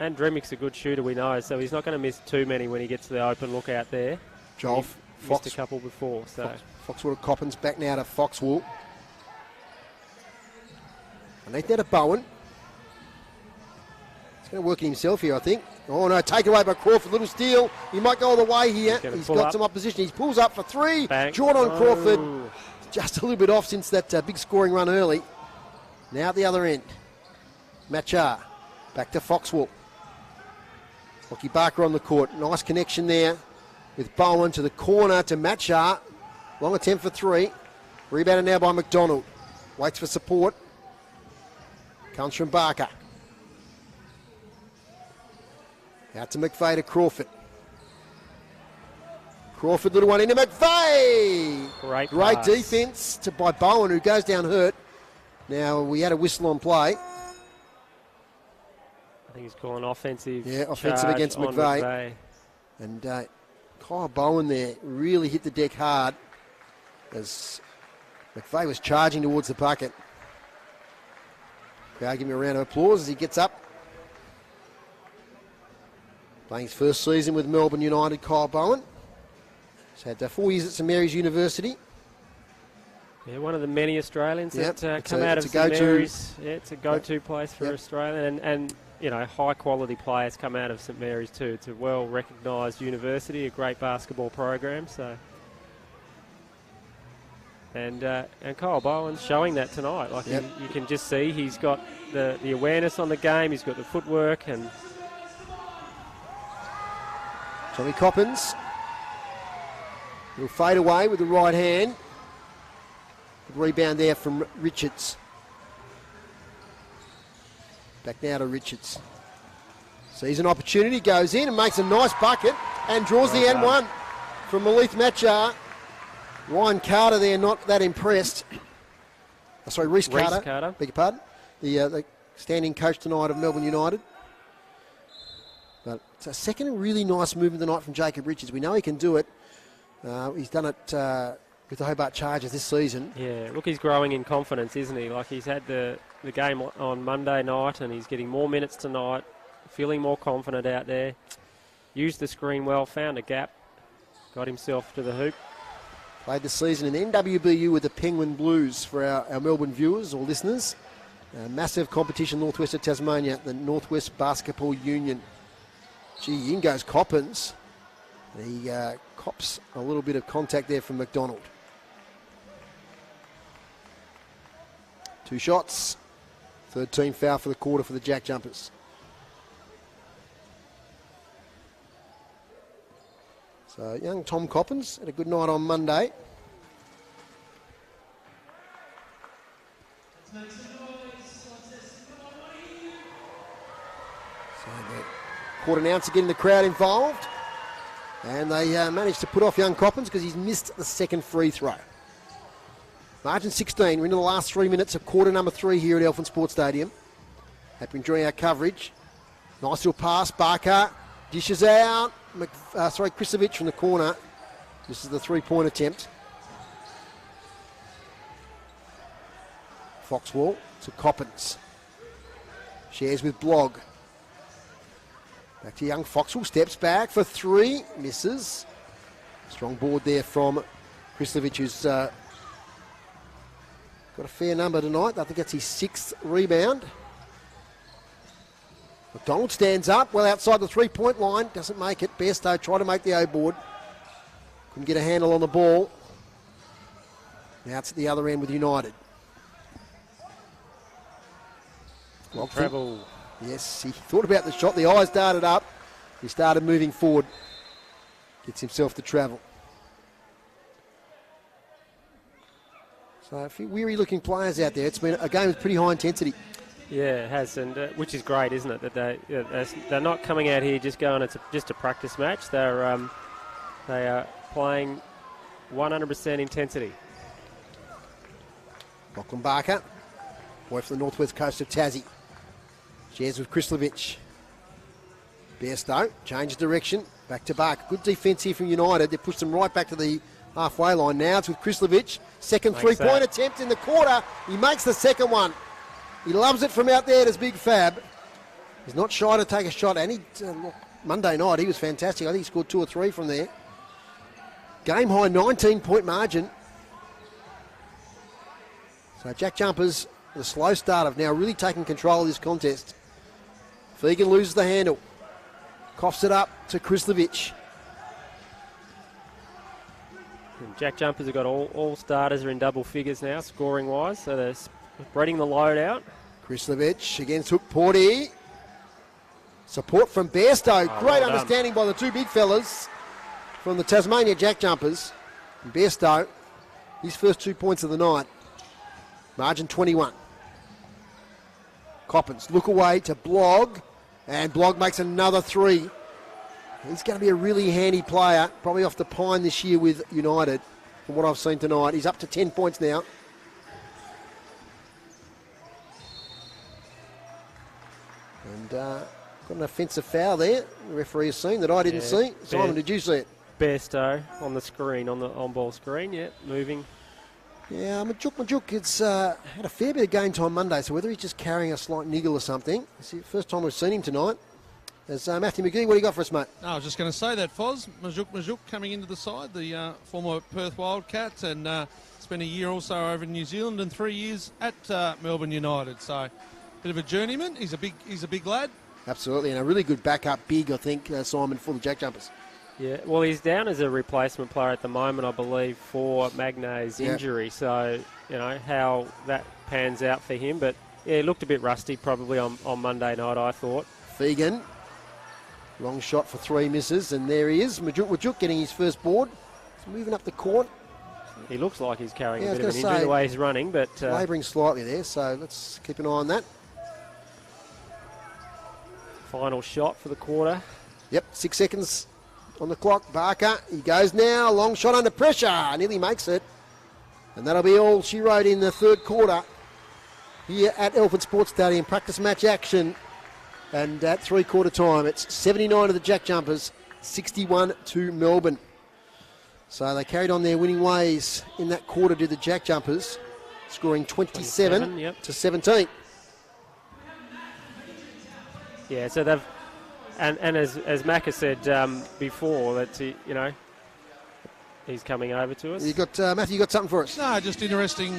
And Dremich's a good shooter, we know, so he's not going to miss too many when he gets to the open look out there. Joel missed a couple before. So Foxwell to Coppins, back now to Foxwell. Underneath that to Bowen. He's going to work it himself here, I think. Oh no, taken away by Crawford. Little steal. He might go all the way here. He's got some opposition. He pulls up for three. Bang. Jordan Crawford. Just a little bit off since that big scoring run early. Now at the other end. Machar. Back to Foxwell. Lockie Barker on the court. Nice connection there with Bowen to the corner to Machar. Long attempt for three. Rebounded now by McDonald. Waits for support. Comes from Barker. Out to McVeigh to Crawford. Crawford, little one into McVeigh. Great defense by Bowen, who goes down hurt. Now we had a whistle on play. I think he's calling offensive. Yeah, offensive against McVeigh. And Kyle Bowen there really hit the deck hard as McVeigh was charging towards the bucket. Crowd give him a round of applause as he gets up. Playing his first season with Melbourne United, Kyle Bowen. He's had 4 years at St Mary's University. Yeah, one of the many Australians that come out of St Mary's. Yeah, it's a go-to place for Australia, and high quality players come out of St Mary's too. It's a well recognised university, a great basketball program. So, and Kyle Bowen's showing that tonight. Like you can just see he's got the awareness on the game. He's got the footwork and. Johnny Coppins. He'll fade away with the right hand. Good rebound there from Richards. Back now to Richards. Sees an opportunity, goes in and makes a nice bucket and draws the N1 from Malith Machar. Ryan Carter there not that impressed. Reece Carter. Beg your pardon. The standing coach tonight of Melbourne United. But it's a second really nice movement tonight from Jacob Richards. We know he can do it. He's done it with the Hobart Chargers this season. Yeah, look, he's growing in confidence, isn't he? Like he's had the game on Monday night and he's getting more minutes tonight, feeling more confident out there. Used the screen well, found a gap, got himself to the hoop. Played the season in NWBU with the Penguin Blues for our Melbourne viewers or listeners. Massive competition northwest of Tasmania, the Northwest Basketball Union. Gee, in goes Coppins. He cops a little bit of contact there from McDonald. 2 shots. Third team foul for the quarter for the JackJumpers. So young Tom Coppins had a good night on Monday. So the court announcer getting the crowd involved. And they managed to put off young Coppins because he's missed the second free throw. Margin 16. We're into the last 3 minutes of quarter number 3 here at Elephant Sports Stadium. Hope you're enjoying our coverage. Nice little pass. Barker dishes out. Kristovic from the corner. This is the 3-point attempt. Foxwell to Coppins. Shares with Blogg. Back to young Foxwell. Steps back for 3. Misses. Strong board there from Krislovic, who's got a fair number tonight. I think that's his 6th rebound. McDonald stands up, well outside the three-point line, doesn't make it. Bairstow tried to make the O-board. Couldn't get a handle on the ball. Now it's at the other end with United. Travel. Yes, he thought about the shot. The eyes darted up. He started moving forward. Gets himself to travel. So a few weary-looking players out there. It's been a game with pretty high intensity. Yeah, it has, and which is great, isn't it? That they're not coming out here just going, it's just a practice match. They are playing 100% intensity. Lachlan Barker, boy from the northwest coast of Tassie. Shares with Krislovic. Bairstow changes direction, back to Barker. Good defence here from United. They pushed them right back to the halfway line. Now it's with Krislovic. Second three-point attempt in the quarter. He makes the second one. He loves it from out there. There's Big Fab. He's not shy to take a shot. And Monday night, he was fantastic. I think he scored 2 or 3 from there. Game high 19-point margin. So Jack Jumpers, the slow start, have now really taken control of this contest. Fegan loses the handle. Coughs it up to Krislovic. And Jack Jumpers have got all starters are in double figures now, scoring-wise, so they're spreading the load out. Krislovic against Hook Porty. Support from Bairstow. Great understanding by the two big fellas from the Tasmania JackJumpers. And Bairstow, his first 2 points of the night. Margin 21. Coppins look away to Blogg, and Blogg makes another 3. He's going to be a really handy player, probably off the pine this year with United, from what I've seen tonight. He's up to 10 points now. And got an offensive foul there. The referee has seen that I didn't see. Simon, did you see it? Bairstow on the screen, on the on-ball screen, moving. Yeah, Majuk has had a fair bit of game time Monday, so whether he's just carrying a slight niggle or something. It's the first time we've seen him tonight. As Matthew McGee, what do you got for us, mate? No, I was just going to say that, Foz. Majuk coming into the side, the former Perth Wildcats, and spent a year also over in New Zealand and 3 years at Melbourne United. So, bit of a journeyman. He's a big lad. Absolutely, and a really good backup big, I think, Simon, for the JackJumpers. Yeah, well, he's down as a replacement player at the moment, I believe, for Magnay's injury. So, how that pans out for him. But, yeah, he looked a bit rusty probably on Monday night, I thought. Fegan, long shot for 3 misses, and there he is. Majuk getting his first board. He's moving up the court. He looks like he's carrying a bit of an injury the way he's running, but... labouring slightly there, so let's keep an eye on that. Final shot for the quarter. Yep, 6 seconds on the clock. Barker, he goes now. Long shot under pressure. Nearly makes it. And that'll be all she wrote in the third quarter here at Elford Sports Stadium. Practice match action. And at three-quarter time, it's 79 to the JackJumpers, 61 to Melbourne. So they carried on their winning ways in that quarter to the JackJumpers, scoring 27 to 17. Yeah, so they've, and as Mac has said before, that he's coming over to us. You got Matthew, you got something for us? No, just interesting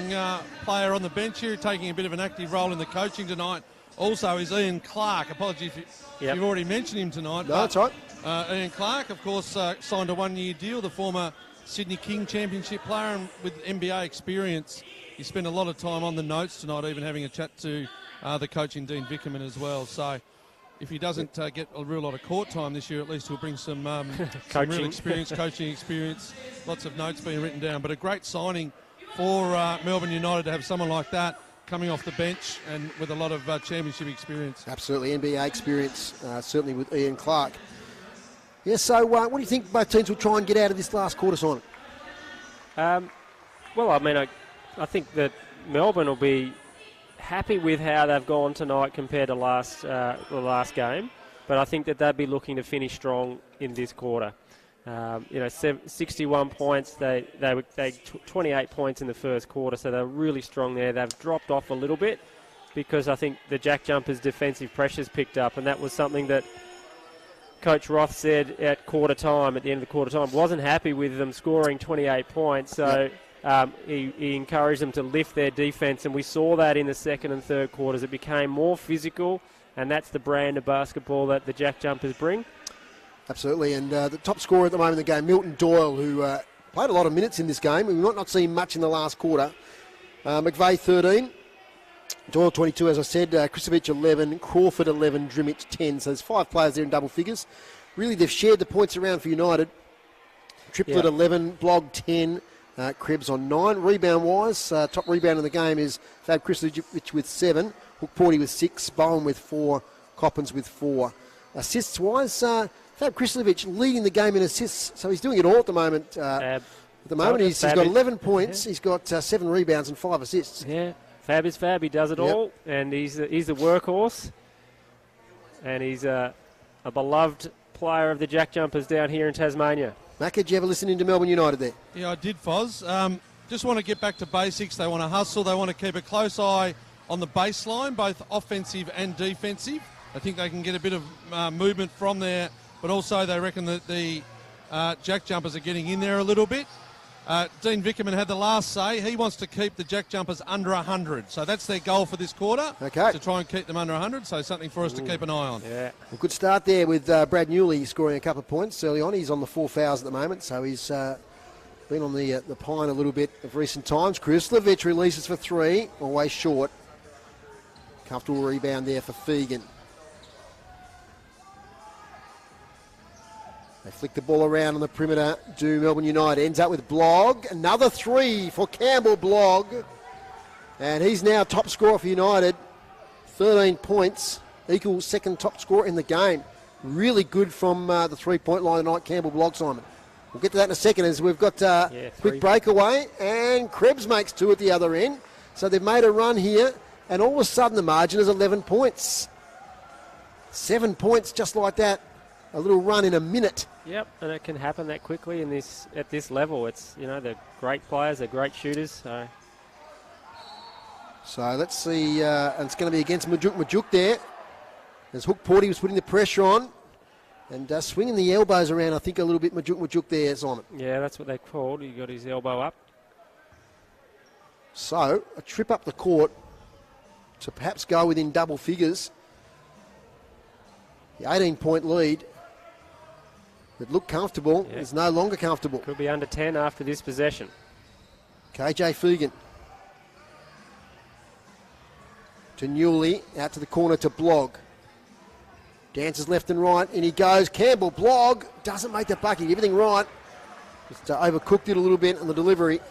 player on the bench here, taking a bit of an active role in the coaching tonight. Also is Ian Clark. Apologies if you've already mentioned him tonight. No, that's right. Ian Clark, of course, signed a 1-year deal. The former Sydney King Championship player and with NBA experience. He spent a lot of time on the notes tonight, even having a chat to the coaching Dean Vickerman as well. So if he doesn't get a real lot of court time this year, at least he'll bring some real experience, coaching experience. Lots of notes being written down. But a great signing for Melbourne United to have someone like that coming off the bench and with a lot of championship experience. Absolutely, NBA experience, certainly with Ian Clark. Yeah, so what do you think both teams will try and get out of this last quarter, Simon? Well, I mean, I think that Melbourne will be happy with how they've gone tonight compared to the last game, but I think that they'll be looking to finish strong in this quarter. 61 points. They 28 points in the first quarter, so they're really strong there. They've dropped off a little bit because I think the JackJumpers' defensive pressures picked up, and that was something that Coach Roth said at the end of the quarter time, wasn't happy with them scoring 28 points. So he encouraged them to lift their defence, and we saw that in the second and third quarters. It became more physical, and that's the brand of basketball that the Jack Jumpers bring. Absolutely, and the top scorer at the moment in the game, Milton Doyle, who played a lot of minutes in this game. We might not see him much in the last quarter. McVeigh 13, Doyle 22, as I said, Kristovic 11, Crawford 11, Drimich 10. So there's 5 players there in double figures. Really, they've shared the points around for United. Triplett 11, Blog 10, Krebs on 9. Rebound-wise, top rebound in the game is Fab Kristovic with 7, Hook Porty with 6, Bowen with 4, Coppins with 4. Assists-wise, Fab Kristovic leading the game in assists, so he's doing it all at the moment. At the moment, he's got 11 points, he's got 7 rebounds and 5 assists. Yeah, Fab is Fab, he does it all, and he's a workhorse, and he's a beloved player of the Jack Jumpers down here in Tasmania. Macca, did you ever listen into Melbourne United there? Yeah, I did, Foz. Just want to get back to basics. They want to hustle. They want to keep a close eye on the baseline, both offensive and defensive. I think they can get a bit of movement from there, but also they reckon that the Jack Jumpers are getting in there a little bit. Dean Vickerman had the last say. He wants to keep the Jack Jumpers under 100. So that's their goal for this quarter, to try and keep them under 100. So something for us to keep an eye on. Yeah. Well, good start there with Brad Newley scoring a couple of points early on. He's on the 4 fouls at the moment, so he's been on the pine a little bit of recent times. Kristovic releases for 3, always short. Comfortable rebound there for Fegan. They flick the ball around on the perimeter, do Melbourne United. Ends up with Blog. Another 3 for Campbell Blog. And he's now top scorer for United. 13 points, equals second top scorer in the game. Really good from the 3-point line tonight, Campbell Blog, Simon. We'll get to that in a second as we've got quick breakaway. And Krebs makes 2 at the other end. So they've made a run here. And all of a sudden the margin is 11 points. 7 points just like that. A little run in a minute. Yep, and it can happen that quickly at this level. It's, they're great players, they're great shooters. So let's see, and it's going to be against Majuk there. As Hook Porty was putting the pressure on and swinging the elbows around, I think, a little bit Majuk there, Simon. Yeah, that's what they called. He got his elbow up. So a trip up the court to perhaps go within double figures. The 18-point lead that looked comfortable is no longer comfortable. Could be under 10 after this possession. KJ Fegan to Newley, out to the corner to Blog. Dances left and right, and he goes. Campbell Blog doesn't make the bucket. Everything right. Just overcooked it a little bit on the delivery.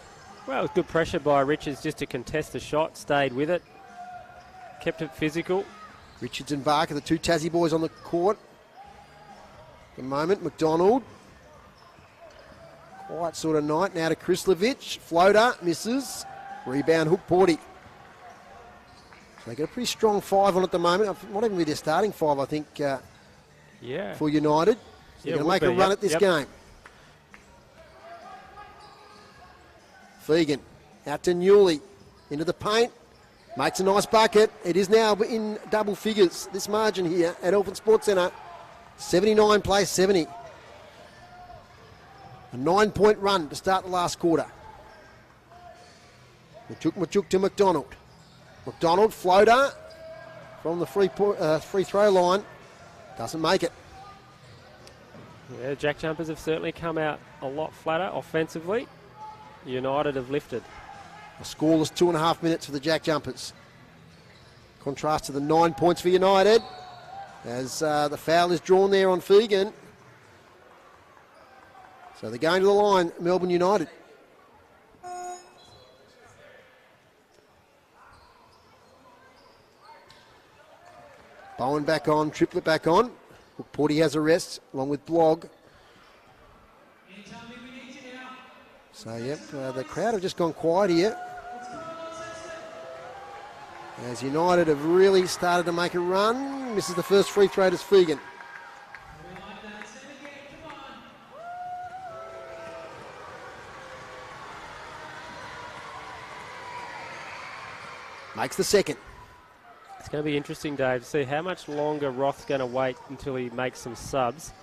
Well, it was good pressure by Richards just to contest the shot, stayed with it, kept it physical. Richards and Barker, the 2 Tassie boys on the court. At the moment, McDonald. Quiet sort of night. Now to Kristovic. Floater, misses. Rebound, Hook Porty. So they got a pretty strong 5 on at the moment. Might even be their starting 5, I think, for United. So they're going to make a run at this game. Fegan, out to Newley. Into the paint. Makes a nice bucket. It is now in double figures, this margin here at Elephant Sports Centre. 79 plays 70. A 9-point run to start the last quarter. Majuk to McDonald. McDonald, floater from the free throw line. Doesn't make it. Yeah, Jack Jumpers have certainly come out a lot flatter offensively. United have lifted. A scoreless 2.5 minutes for the Jack Jumpers. Contrast to the 9 points for United as the foul is drawn there on Fegan. So they're going to the line, Melbourne United. Bowen back on, Triplett back on. Porty has a rest along with Blog. So, the crowd have just gone quiet here. As United have really started to make a run. Misses the first free throw to Fegan. Makes the second. It's going to be interesting, Dave, to see how much longer Roth's going to wait until he makes some subs.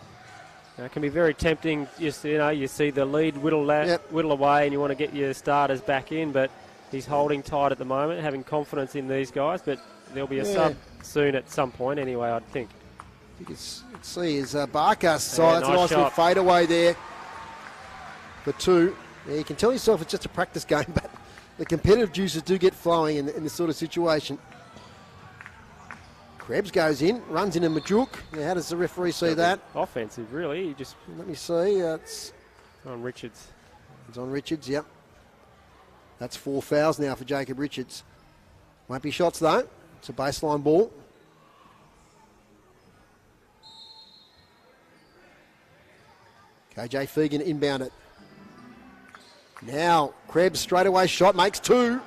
It can be very tempting. You see the lead whittle away, and you want to get your starters back in, but he's holding tight at the moment, having confidence in these guys. But there'll be a sub soon at some point, anyway, I'd think. You can see is Barker. So that's nice a nice little shot. fadeaway there for two. Yeah, you can tell yourself it's just a practice game, but the competitive juices do get flowing in this sort of situation. Krebs goes in, runs into Majuk. Now, how does the referee see that? Offensive, really. Let me see. It's on Richards. It's on Richards, yep. That's 4 fouls now for Jacob Richards. Won't be shots, though. It's a baseline ball. KJ Fegan inbound it. Now, Krebs straight away shot, makes 2.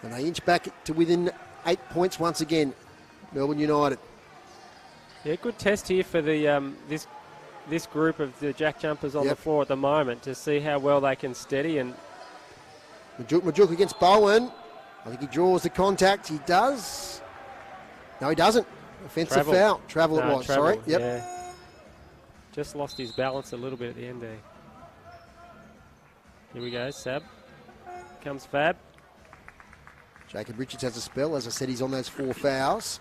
And they inch back to within 8 points once again, Melbourne United. Yeah, good test here for the this group of the Jack Jumpers on the floor at the moment to see how well they can steady. And Majuk against Bowen. I think he draws the contact. He does. No, he doesn't. Offensive foul. Travel it was. Sorry. Yep. Yeah. Just lost his balance a little bit at the end there. Here we go. Sab. Comes Fab. Jacob Richards has a spell. As I said, he's on those 4 fouls.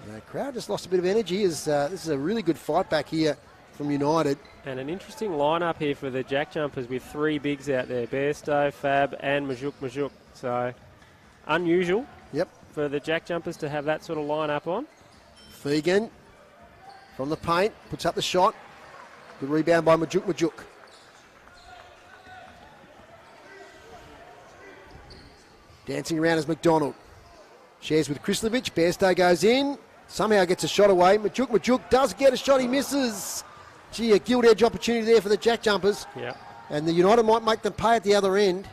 The crowd just lost a bit of energy as this is a really good fight back here from United. And an interesting lineup here for the Jack Jumpers with 3 bigs out there. Bairstow, Fab and Majuk. So unusual for the Jack Jumpers to have that sort of lineup on. Fegan from the paint, puts up the shot. Good rebound by Majuk. Dancing around is McDonald. Shares with Krislovic. Bairstow goes in. Somehow gets a shot away. Majuk does get a shot. He misses. Gee, a gilt edge opportunity there for the Jack Jumpers. Yeah. And the United might make them pay at the other end.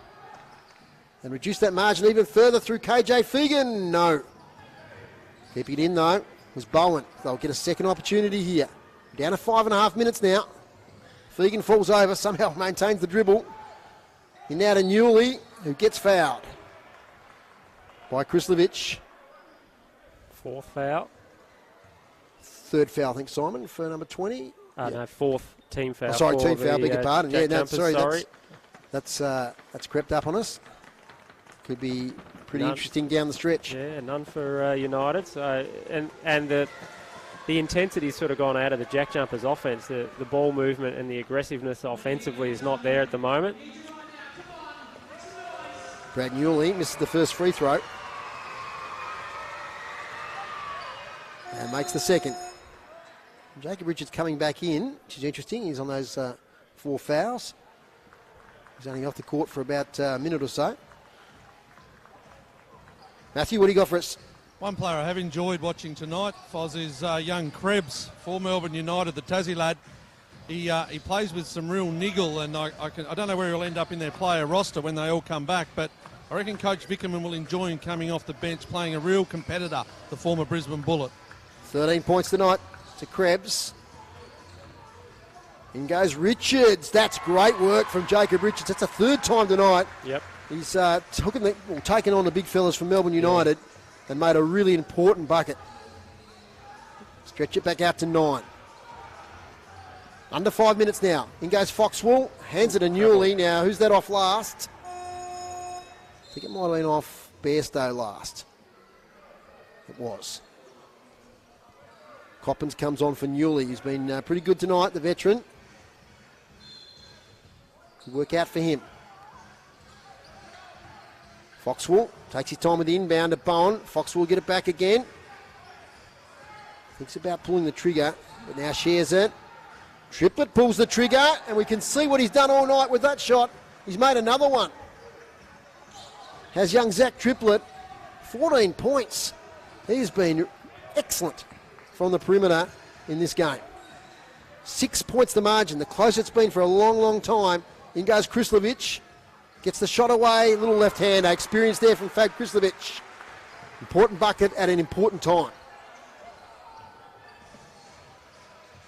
And reduce that margin even further through KJ Fegan. No. Keeping it in though was Bowen. They'll get a second opportunity here. Down to 5.5 minutes now. Fegan falls over, somehow maintains the dribble. In now to Newley, who gets fouled by Krislovic. 4th foul. 3rd foul, I think, Simon, for number 20. No, 4th team foul. Team foul, beg your pardon. Jack Yeah, Jumpers, that's crept up on us. Could be pretty interesting down the stretch. Yeah, none for United. So and the intensity's sort of gone out of the Jack Jumpers offense. The ball movement and the aggressiveness offensively is not there at the moment. Brad Newley misses the first free throw. And makes the second. Jacob Richards coming back in, which is interesting. He's on those 4 fouls. He's only off the court for about a minute or so. Matthew, what do you got for us? One player I have enjoyed watching tonight, Foz, is young Krebs for Melbourne United, the Tassie lad. He plays with some real niggle, and I don't know where he'll end up in their player roster when they all come back, but I reckon Coach Vickerman will enjoy him coming off the bench, playing a real competitor, the former Brisbane Bullet. 13 points tonight to Krebs. In goes Richards. That's great work from Jacob Richards. That's the 3rd time tonight. Yep. He's taken on the big fellas from Melbourne United and made a really important bucket. Stretch it back out to 9. Under 5 minutes now. In goes Foxwell. Hands it to Newley. Now, who's that off last? I think it might have been off Bairstow last. It was. Coppins comes on for Newley. He's been pretty good tonight, the veteran. Good work out for him. Foxwell takes his time with the inbound to Bowen. Foxwell will get it back again. Thinks about pulling the trigger, but now shares it. Triplett pulls the trigger, and we can see what he's done all night with that shot. He's made another one. Has young Zach Triplett, 14 points. He's been excellent from the perimeter in this game. 6 points the margin, the closest it's been for a long, long time. In goes Krislovic. Gets the shot away, little left-hander. Experience there from Fab Krislovic. Important bucket at an important time.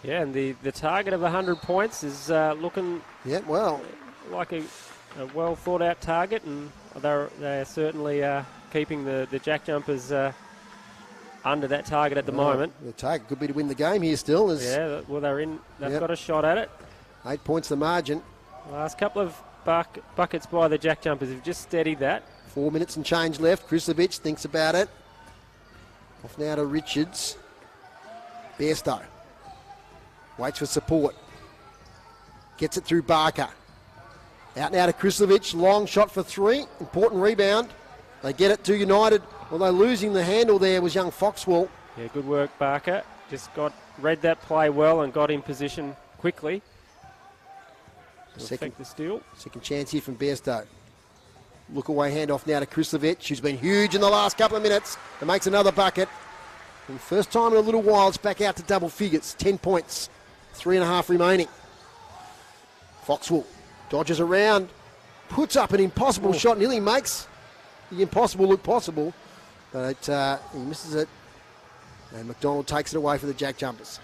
Yeah, and the target of 100 points is looking like a well thought out target, and they're certainly keeping the JackJumpers under that target at the moment. The target could be to win the game here still. Yeah, well, they've got a shot at it. 8 points the margin. Last couple of buckets by the JackJumpers have just steadied that. 4 minutes and change left. Krislovic thinks about it. Off now to Richards. Bairstow. Waits for support. Gets it through Barker. Out now to Krislovic. Long shot for 3. Important rebound. They get it to United. Although losing the handle there was young Foxwell. Yeah, good work, Barker. Just read that play well and got in position quickly. Affect the steal. Second chance here from Bairstow. Look away handoff now to Krislovic, who's been huge in the last couple of minutes and makes another bucket. And first time in a little while, it's back out to double figures. 10 points, 3.5 remaining. Foxwell dodges around, puts up an impossible shot, nearly makes the impossible look possible, but he misses it. And McDonald takes it away for the JackJumpers.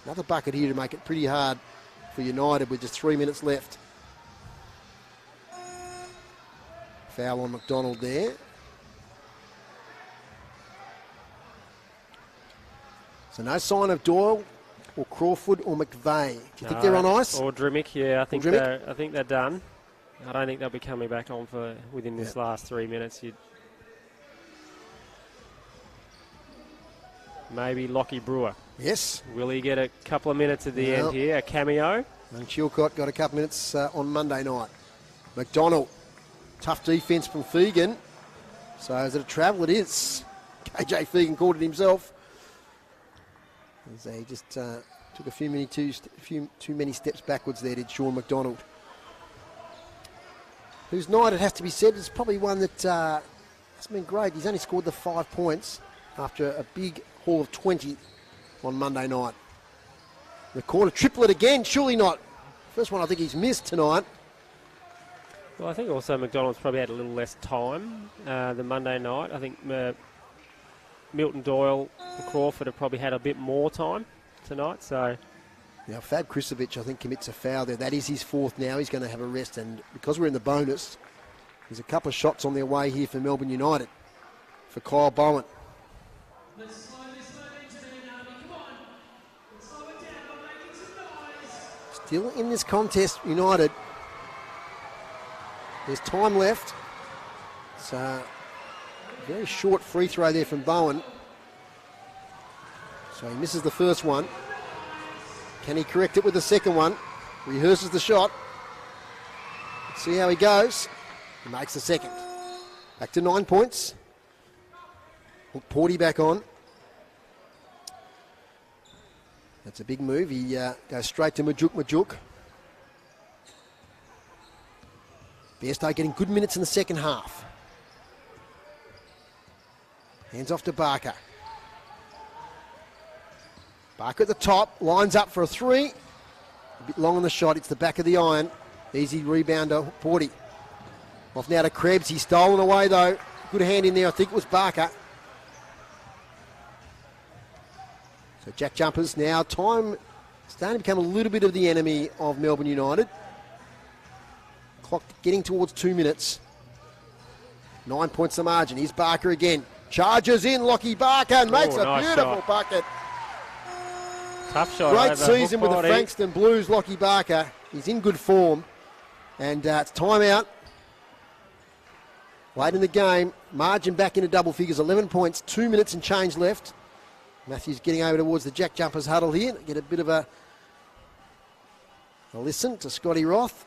Another bucket here to make it pretty hard for United with just 3 minutes left. Foul on McDonald there. So no sign of Doyle or Crawford or McVeigh. Do you think they're on ice? Or Drimmick, yeah. I think they're done. I don't think they'll be coming back on within this last 3 minutes. Maybe Lockie Brewer. Yes. Will he get a couple of minutes at the end here? A cameo? And Chilcott got a couple of minutes on Monday night. McDonald. Tough defence from Fegan. So is it a travel? It is. KJ Fegan called it himself. As he just took too many steps backwards there, did Sean McDonald. Whose night, it has to be said, is probably one that has been great. He's only scored the 5 points after a big haul of 20 on Monday night. The corner triplet again, surely not. First one I think he's missed tonight. Well, I think also McDonald's probably had a little less time than Monday night. I think Milton Doyle and Crawford have probably had a bit more time tonight. So now Fab Krislovic, I think, commits a foul there. That is his 4th now. He's going to have a rest, and because we're in the bonus, there's a couple of shots on their way here for Melbourne United. For Kyle Bowen. Still in this contest, United. There's time left. It's a very short free throw there from Bowen. So he misses the first one. Can he correct it with the second one? Rehearses the shot. Let's see how he goes. He makes the second. Back to 9 points. Porty back on. That's a big move. He goes straight to Majuk. Bairstow getting good minutes in the second half. Hands off to Barker. Barker at the top, lines up for a 3. A bit long on the shot, it's the back of the iron. Easy rebounder, Porty. Off now to Krebs, he's stolen away though. Good hand in there, I think it was Barker. So JackJumpers now, time starting to become a little bit of the enemy of Melbourne United. Clock getting towards 2 minutes. 9 points the margin. Here's Barker again. Charges in, Lockie Barker, and makes a nice beautiful shot. bucket. Tough shot. Great season with the Frankston Blues, Lockie Barker. He's in good form. And it's timeout. Late in the game. Margin back into double figures. 11 points, 2 minutes and change left. Matthews getting over towards the JackJumpers huddle here. Get a bit of a listen to Scotty Roth.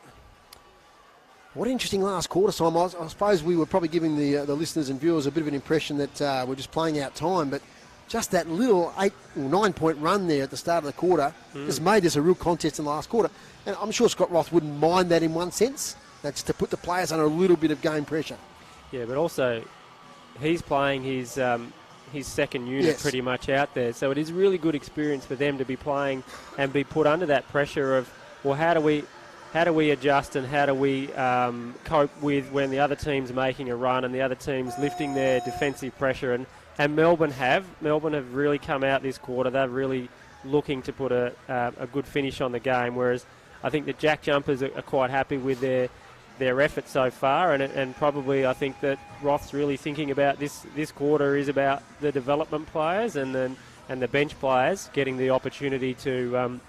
What an interesting last quarter time. I suppose we were probably giving the listeners and viewers a bit of an impression that we're just playing out time, but just that little 8 or 9 point run there at the start of the quarter just made this a real contest in the last quarter. And I'm sure Scott Roth wouldn't mind that in one sense. That's to put the players under a little bit of game pressure. Yeah, but also he's playing his second unit pretty much out there. So it is really good experience for them to be playing and be put under that pressure of, well, how do we adjust and how do we cope with when the other team's making a run and the other team's lifting their defensive pressure? And Melbourne have really come out this quarter. They've really looking to put a good finish on the game, whereas I think the JackJumpers are quite happy with their effort so far, and probably I think that Roth's really thinking about this quarter is about the development players and the bench players getting the opportunity to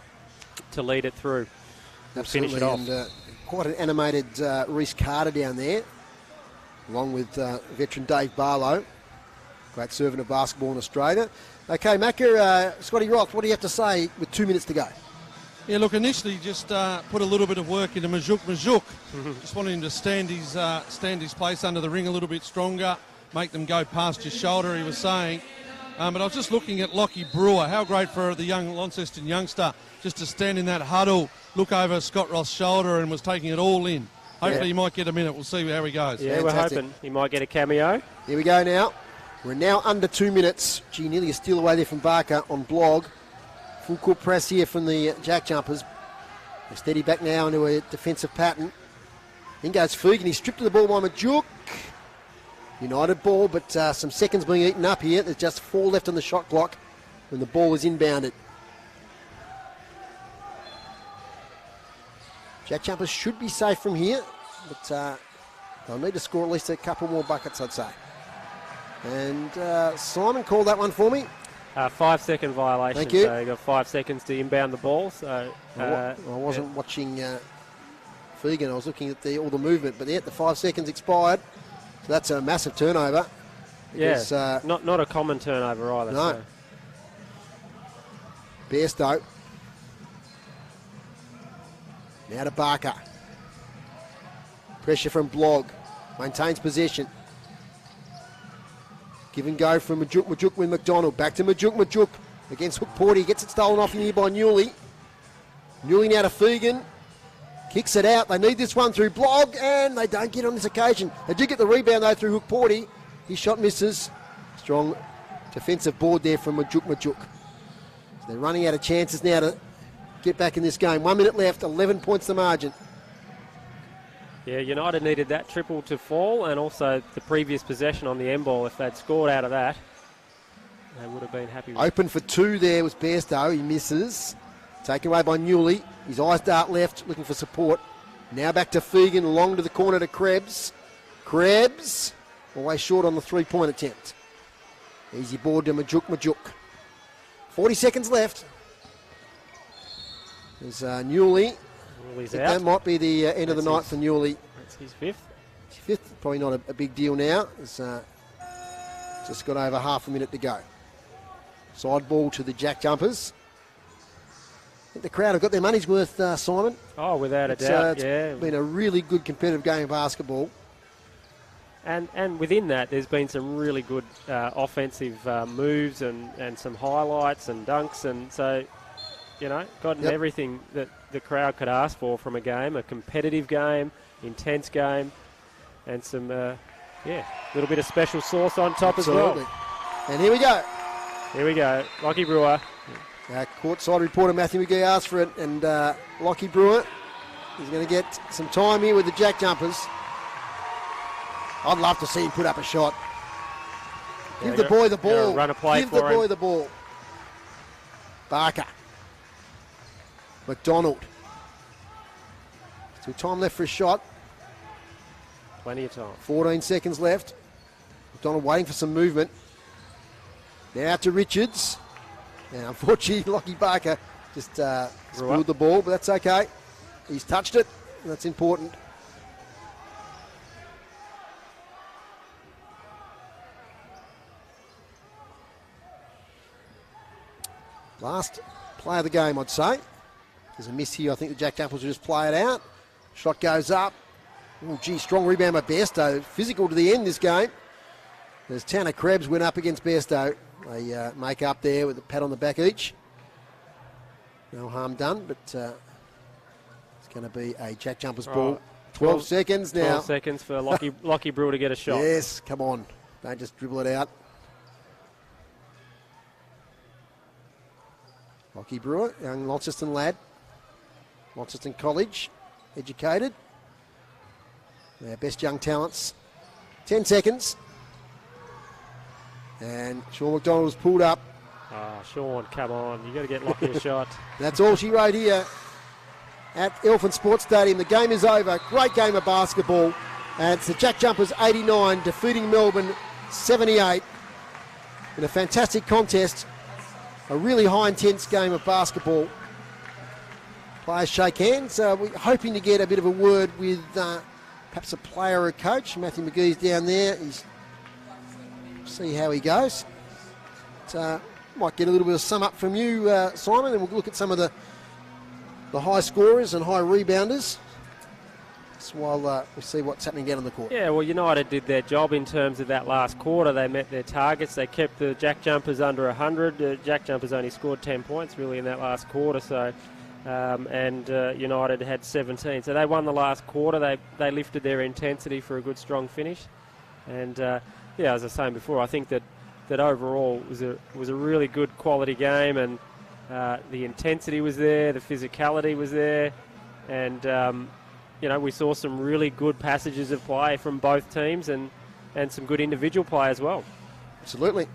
lead it through. Absolutely, finish it off. and quite an animated Reece Carter down there, along with veteran Dave Barlow, great servant of basketball in Australia. Okay, Macca, Scotty Roth, what do you have to say with 2 minutes to go? Yeah, look, initially just put a little bit of work into Majuk. Just wanted him to stand his place under the ring a little bit stronger, make them go past his shoulder, he was saying. But I was just looking at Lockie Brewer. How great for the young Launceston youngster just to stand in that huddle, look over Scott Roth's shoulder and was taking it all in. Hopefully he might get a minute. We'll see how he goes. Yeah, Fantastic. we're hoping he might get a cameo. Here we go now. We're now under 2 minutes. Gee, nearly a steal away there from Barker on blog. Full court press here from the JackJumpers. They steady back now into a defensive pattern. In goes Fegan. He's stripped of the ball by Majuk. United ball, but some seconds being eaten up here. There's just 4 left on the shot clock when the ball is inbounded. JackJumpers should be safe from here, but they'll need to score at least a couple more buckets, I'd say. And Simon called that one for me. 5-second violation. Thank you. So you've got 5 seconds to inbound the ball. So I wasn't watching Fegan. I was looking at all the movement, but the 5 seconds expired. So that's a massive turnover. Because, not a common turnover either. No. So. Bairstow. Now to Barker. Pressure from Blog. Maintains possession. Give and go from Majuk with McDonald. Back to Majuk against Hook Porty. Gets it stolen off here by Newley. Newley now to Fegan. Kicks it out. They need this one through Blog, and they don't get on this occasion. They do get the rebound, though, through Hook Porty. His shot misses. Strong defensive board there from Majuk. So they're running out of chances now to get back in this game. 1 minute left, 11 points the margin. Yeah, United needed that triple to fall, and also the previous possession on the end ball. If they'd scored out of that, they would have been happy with it. Open for 2 there was Bairstow. He misses. Taken away by Newley. His eyes dart left, looking for support. Now back to Fegan, long to the corner to Krebs. Krebs, always short on the 3-point attempt. Easy board to Majuk. 40 seconds left. There's Newley. Newley's That out. might be the end of the night for Newley. That's his 5th. 5th, probably not a big deal now. It's just got over half a minute to go. Side ball to the JackJumpers. I think the crowd have got their money's worth, Simon. Oh, without a doubt, It's yeah. been a really good competitive game of basketball. And within that, there's been some really good offensive moves and some highlights and dunks, and so, gotten everything that the crowd could ask for from a game, a competitive game, intense game, and some, little bit of special sauce on top Absolutely. as well. And here we go. Here we go, Lockie Brewer. Courtside reporter Matthew McGee asked for it, and Lockie Brewer is going to get some time here with the JackJumpers. I'd love to see him put up a shot. Give the boy the ball. Run a play Give for the boy him. the ball. Barker. McDonald. Still time left for a shot. Plenty of time. 14 seconds left. McDonald waiting for some movement. Now to Richards. Now, unfortunately, Lockie Barker just spilled the ball, but that's okay. He's touched it, and that's important. Last play of the game, I'd say. There's a miss here. I think the JackJumpers will just play it out. Shot goes up. Oh, gee, strong rebound by Bairstow. Physical to the end this game. As Tanner Krebs went up against Bairstow. They make up there with a pat on the back each. No harm done, but it's going to be a JackJumpers ball. 12 seconds now. 12 seconds for Lockie Brewer to get a shot. Yes, come on. Don't just dribble it out. Lockie Brewer, young Launceston lad. Launceston College, educated. Our best young talents. 10 seconds. And Sean McDonald was pulled up. Oh, Sean, come on. You got to get Lockie a shot. That's all she wrote here at Elephant Sports Stadium. The game is over. Great game of basketball. And it's the Jack Jumpers 89 defeating Melbourne 78 in a fantastic contest. A really high intense game of basketball. Players shake hands. We're hoping to get a bit of a word with perhaps a player or a coach. Matthew McGee's down there. See how he goes. Might get a little bit of sum up from you, Simon, and we'll look at some of the high scorers and high rebounders. That's while we see what's happening down on the court. Yeah, well, United did their job in terms of that last quarter. They met their targets. They kept the Jack Jumpers under 100. Jack Jumpers only scored 10 points, really, in that last quarter. So, and United had 17. So they won the last quarter. They lifted their intensity for a good, strong finish. And, as I was saying before, I think that overall was a really good quality game, and the intensity was there, the physicality was there, and we saw some really good passages of play from both teams, and some good individual play as well. Absolutely.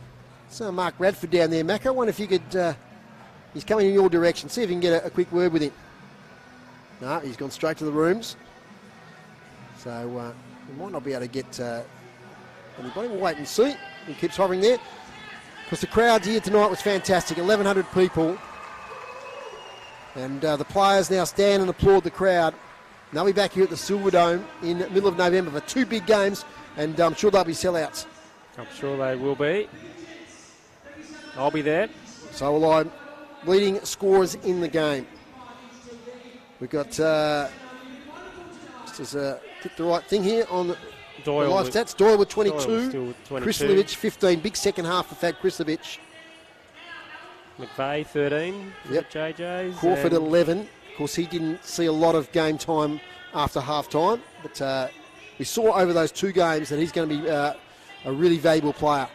So Mark Radford down there, Mac. I wonder if you could. He's coming in your direction. See if you can get a quick word with him. No, he's gone straight to the rooms. So we might not be able to get anybody. We'll wait and see. He keeps hovering there. Because the crowd here tonight was fantastic. 1,100 people. And the players now stand and applaud the crowd. They'll be back here at the Silverdome in the middle of November for 2 big games, and I'm sure they'll be sellouts. I'm sure they will be. I'll be there. So will I. Leading scorers in the game. We've got, just as get the right thing here on the live stats, Doyle with 22, Doyle with 22. Krislovic 15, big second half for Fad Krislovic. McVeigh 13 for Yep. the JJs. Crawford 11. Of course, he didn't see a lot of game time after half time, but we saw over those 2 games that he's going to be a really valuable player.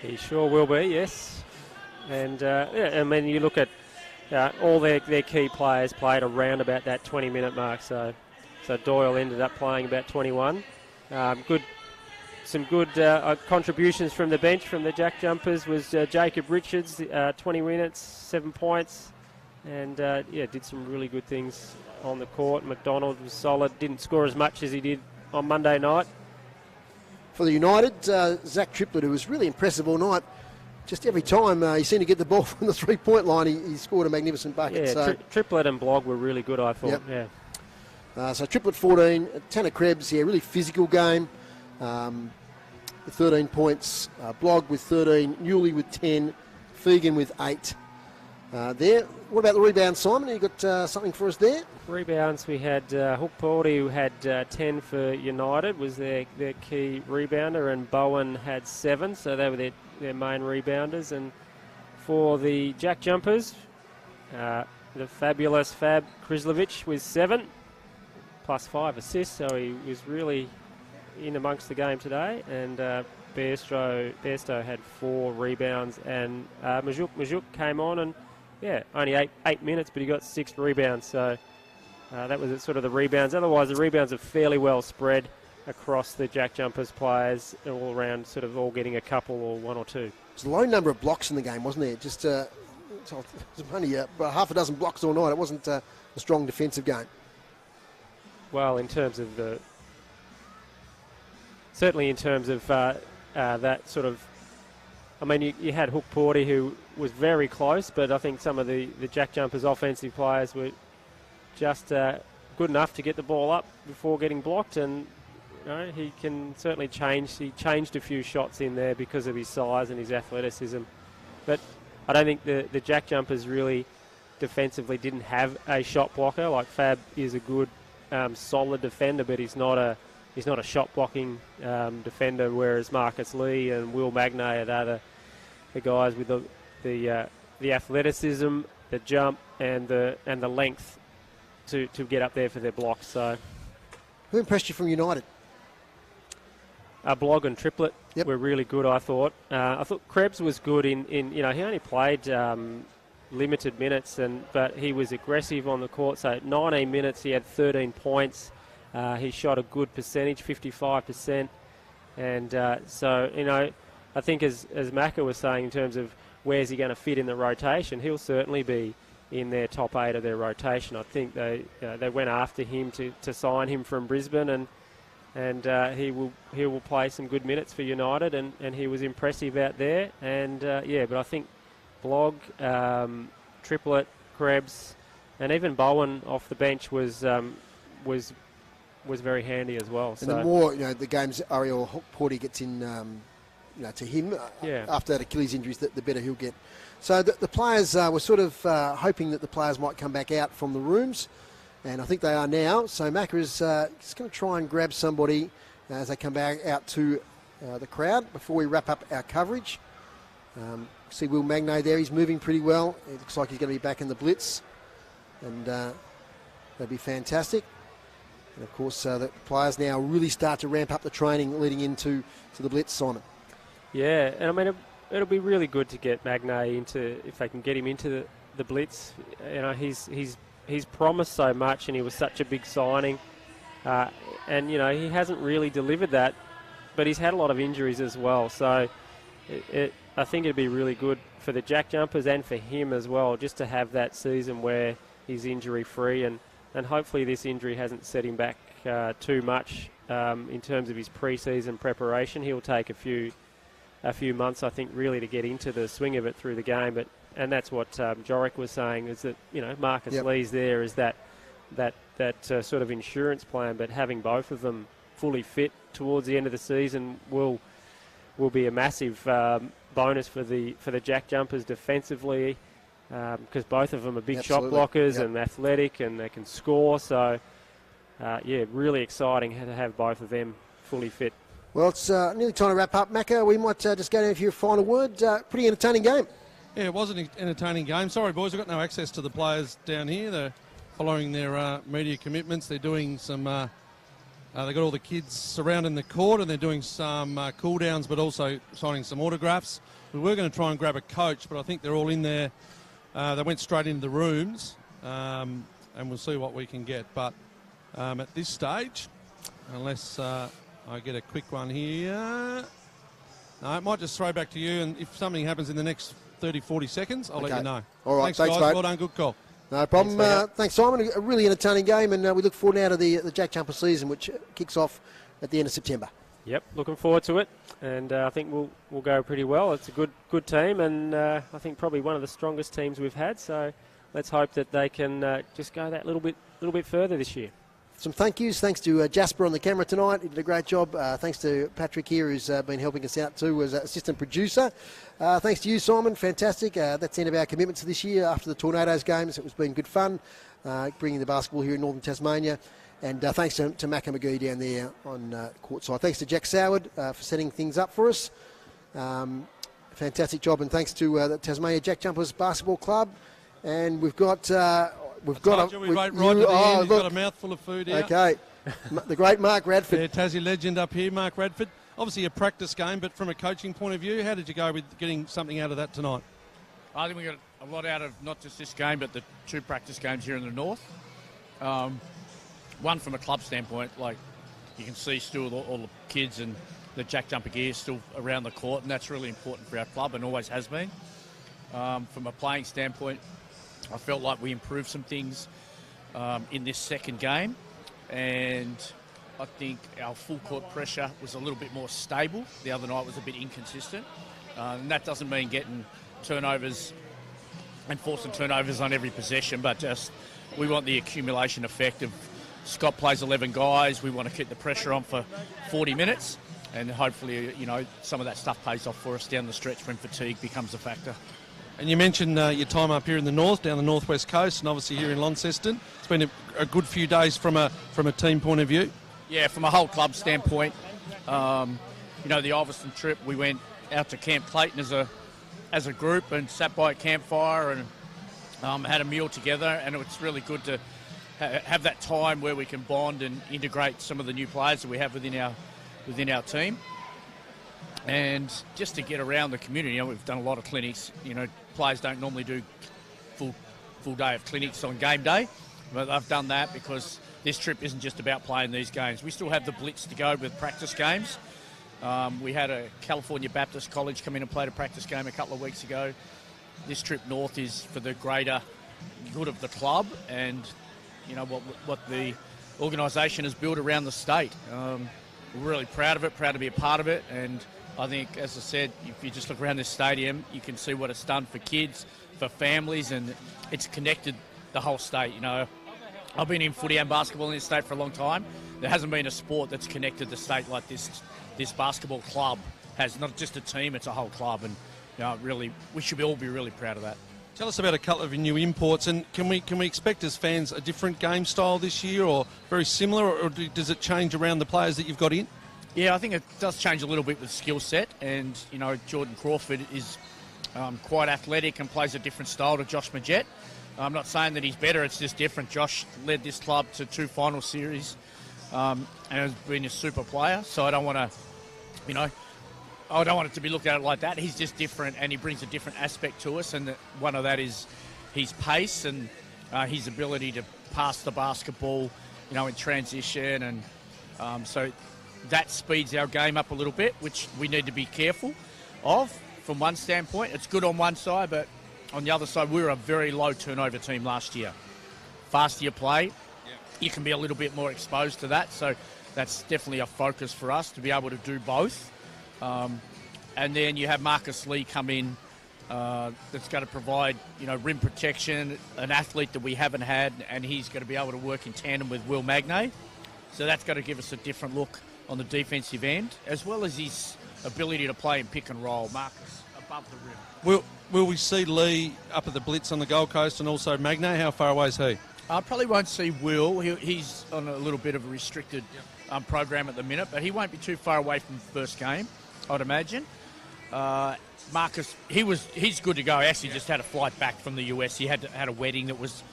He sure will be, yes. And I mean, you look at all their key players played around about that 20-minute mark. So Doyle ended up playing about 21. Some good contributions from the bench from the Jack Jumpers was Jacob Richards, 20 minutes, 7 points, and did some really good things on the court. McDonald was solid, didn't score as much as he did on Monday night. For the United, Zach Triplett, who was really impressive all night. Just every time he seemed to get the ball from the 3-point line, he scored a magnificent bucket. Yeah, so Triplett and Blogg were really good, I thought. Yep. Yeah. So Triplett 14, Tanner Krebs, really physical game. 13 points. Blogg with 13, Newley with 10, Fegan with 8. There. What about the rebounds, Simon? You got something for us there? Rebounds, we had Hook Porty, who had 10 for United, was their key rebounder, and Bowen had 7, so they were their main rebounders. And for the Jack Jumpers, the fabulous Fab Krislovic with 7, plus 5 assists, so he was really in amongst the game today. And Bairstow had 4 rebounds, and Majuk came on and only 8 minutes, but he got 6 rebounds. So that was sort of the rebounds. Otherwise, the rebounds are fairly well spread across the Jack Jumpers players, all around, sort of all getting a couple or 1 or 2. There's a low number of blocks in the game, wasn't there? Just only about half a dozen blocks all night. It wasn't a strong defensive game. Well, in terms of certainly in terms of that sort of, I mean, you had Hook Porty, who was very close, but I think some of the Jack Jumpers offensive players were just good enough to get the ball up before getting blocked, and he can certainly change. He changed a few shots in there because of his size and his athleticism, but I don't think the Jack Jumpers really defensively didn't have a shot blocker. Like Fab is a good solid defender, but he's not a shot blocking defender, whereas Marcus Lee and Will Magnay are the guys with the athleticism, the jump, and the length to get up there for their blocks. So, who impressed you from United? Blogg and Triplett were really good, I thought. I thought Krebs was good in he only played limited minutes, but he was aggressive on the court. So 19 minutes, he had 13 points. He shot a good percentage, 55%. And so, I think as Macca was saying, in terms of where's he going to fit in the rotation, he'll certainly be in their top 8 of their rotation. I think they went after him to sign him from Brisbane, and he will play some good minutes for United, and he was impressive out there. And but I think Blogg, Triplett, Krebs, and even Bowen off the bench was very handy as well. And the more the games Ariel Porty gets in, to him after that Achilles injuries, the better he'll get. So the players were sort of hoping that the players might come back out from the rooms, and I think they are now. So Macca is just going to try and grab somebody as they come back out to the crowd before we wrap up our coverage. See Will Magnay there, he's moving pretty well. It looks like he's going to be back in the blitz, and that'd be fantastic. And of course, the players now really start to ramp up the training leading into the blitz, Simon. Yeah, and I mean, it'll be really good to get Magnay if they can get him into the blitz. He's promised so much, and he was such a big signing. And he hasn't really delivered that, but he's had a lot of injuries as well. So I think it'd be really good for the JackJumpers and for him as well, just to have that season where he's injury-free, and hopefully this injury hasn't set him back too much in terms of his pre-season preparation. He'll take a few months, I think, really to get into the swing of it through the game. And that's what Jorick was saying, is that Marcus Lee's there is that sort of insurance plan, but having both of them fully fit towards the end of the season will be a massive bonus for the JackJumpers defensively, because both of them are big shot blockers and athletic, and they can score. So really exciting to have both of them fully fit. Well, it's nearly time to wrap up. Macca, we might just go down for your final word. Pretty entertaining game. Yeah, it was an entertaining game. Sorry, boys, we've got no access to the players down here. They're following their media commitments. They're doing some... they've got all the kids surrounding the court, and they're doing some cool-downs, but also signing some autographs. We were going to try and grab a coach, but I think they're all in there. They went straight into the rooms, and we'll see what we can get. But at this stage, unless... I get a quick one here. No, I might just throw back to you, and if something happens in the next 30, 40 seconds, I'll let you know. All right, thanks guys. mate. Well done, good call. No problem. Thanks, Simon. A really entertaining game, and we look forward now to the JackJumper season, which kicks off at the end of September. Yep, looking forward to it, and I think we'll go pretty well. It's a good team, and I think probably one of the strongest teams we've had. So let's hope that they can just go that little bit further this year. Some thank yous. Thanks to Jasper on the camera tonight. He did a great job. Thanks to Patrick here, who's been helping us out too as assistant producer. Thanks to you, Simon. Fantastic. That's the end of our commitments this year after the Tornadoes games. It's been good fun bringing the basketball here in northern Tasmania. And thanks to Macca McGee down there on courtside. Thanks to Jack Soward for setting things up for us. Fantastic job. And thanks to the Tasmania JackJumpers Basketball Club. And we've got... We've got a mouthful of food here. Okay. The great Mark Radford. Yeah, Tassie legend up here, Mark Radford. Obviously a practice game, but from a coaching point of view, how did you go with getting something out of that tonight? I think we got a lot out of not just this game, but the 2 practice games here in the north. One from a club standpoint, like you can see still all the kids and the JackJumper gear still around the court, and that's really important for our club and always has been. From a playing standpoint, I felt like we improved some things in this second game, and I think our full court pressure was a little bit more stable. The other night was a bit inconsistent, and that doesn't mean getting turnovers and forcing turnovers on every possession, but just we want the accumulation effect of Scott plays 11 guys. We want to keep the pressure on for 40 minutes, and hopefully, some of that stuff pays off for us down the stretch when fatigue becomes a factor. And you mentioned your time up here in the north, down the northwest coast, and obviously here in Launceston. It's been a good few days from a team point of view. Yeah, from a whole club standpoint, the Ulverston trip, we went out to Camp Clayton as a group and sat by a campfire and had a meal together, and it's really good to have that time where we can bond and integrate some of the new players that we have within our team. And just to get around the community, we've done a lot of clinics. Players don't normally do full day of clinics on game day, but I've done that because this trip isn't just about playing these games. We still have the blitz to go with practice games, We had a California Baptist College come in and played a practice game a couple of weeks ago. This trip north is for the greater good of the club and, you know, what the organisation has built around the state. We're really proud of it, proud to be a part of it, and I think, as I said, if you just look around this stadium, you can see what it's done for kids, for families, and it's connected the whole state. You know, I've been in footy and basketball in this state for a long time. There hasn't been a sport that's connected the state like this. This basketball club has not just a team; it's a whole club, and you know, really, we should all be really proud of that. Tell us about a couple of new imports, and can we expect as fans a different game style this year, or very similar, or does it change around the players that you've got in? Yeah, I think it does change a little bit with skill set, and you know, Jordan Crawford is quite athletic and plays a different style to Josh Majette. I'm not saying that he's better; it's just different. Josh led this club to 2 final series and has been a super player. So I don't want to, you know, I don't want it to be looked at like that. He's just different, and he brings a different aspect to us, and one of that is his pace and his ability to pass the basketball, you know, in transition, and so that speeds our game up a little bit, which we need to be careful of from one standpoint. It's good on one side, but on the other side, we were a very low turnover team last year. Faster you play, you can be a little bit more exposed to that, so that's definitely a focus for us to be able to do both. And then you have Marcus Lee come in that's going to provide, you know, rim protection, an athlete that we haven't had, and he's going to be able to work in tandem with Will Magnay. So that's going to give us a different look on the defensive end, as well as his ability to play in pick and roll. Marcus above the rim. Will we see Lee up at the Blitz on the Gold Coast, and also Magnay? How far away is he? I probably won't see Will. He's on a little bit of a restricted program at the minute, but he won't be too far away from the first game, I'd imagine. Marcus, he's good to go. He actually just had a flight back from the US. He had a wedding that was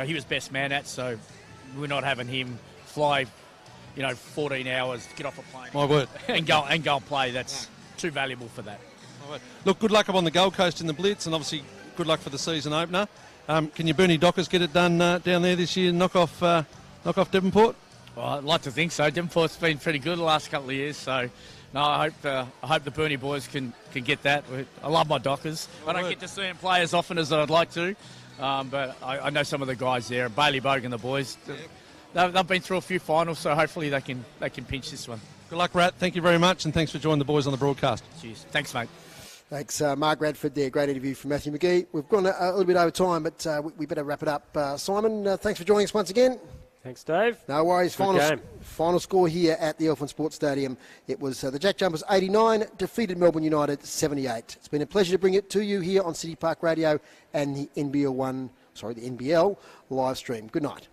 he was best man at, so we're not having him fly, you know, 14 hours, get off a plane, My word, and go and play. That's too valuable for that. Look, good luck up on the Gold Coast in the Blitz, and obviously good luck for the season opener. Can your Bernie Dockers get it done down there this year and knock off Devonport? Well, I'd like to think so. Devonport's been pretty good the last couple of years, so no, I hope the Bernie boys can get that. I love my Dockers. I don't get to see them play as often as I'd like to, but I know some of the guys there. Bailey Bogue and the boys. They've been through a few finals, so hopefully they can pinch this one. Good luck, Rat. Thank you very much, and thanks for joining the boys on the broadcast. Cheers. Thanks, mate. Thanks, Mark Radford there. Great interview from Matthew McGee. We've gone a little bit over time, but we better wrap it up. Simon, thanks for joining us once again. Thanks, Dave. No worries. Final score here at the Elephant Sports Stadium. It was the JackJumpers 89, defeated Melbourne United 78. It's been a pleasure to bring it to you here on City Park Radio and the NBL live stream. Good night.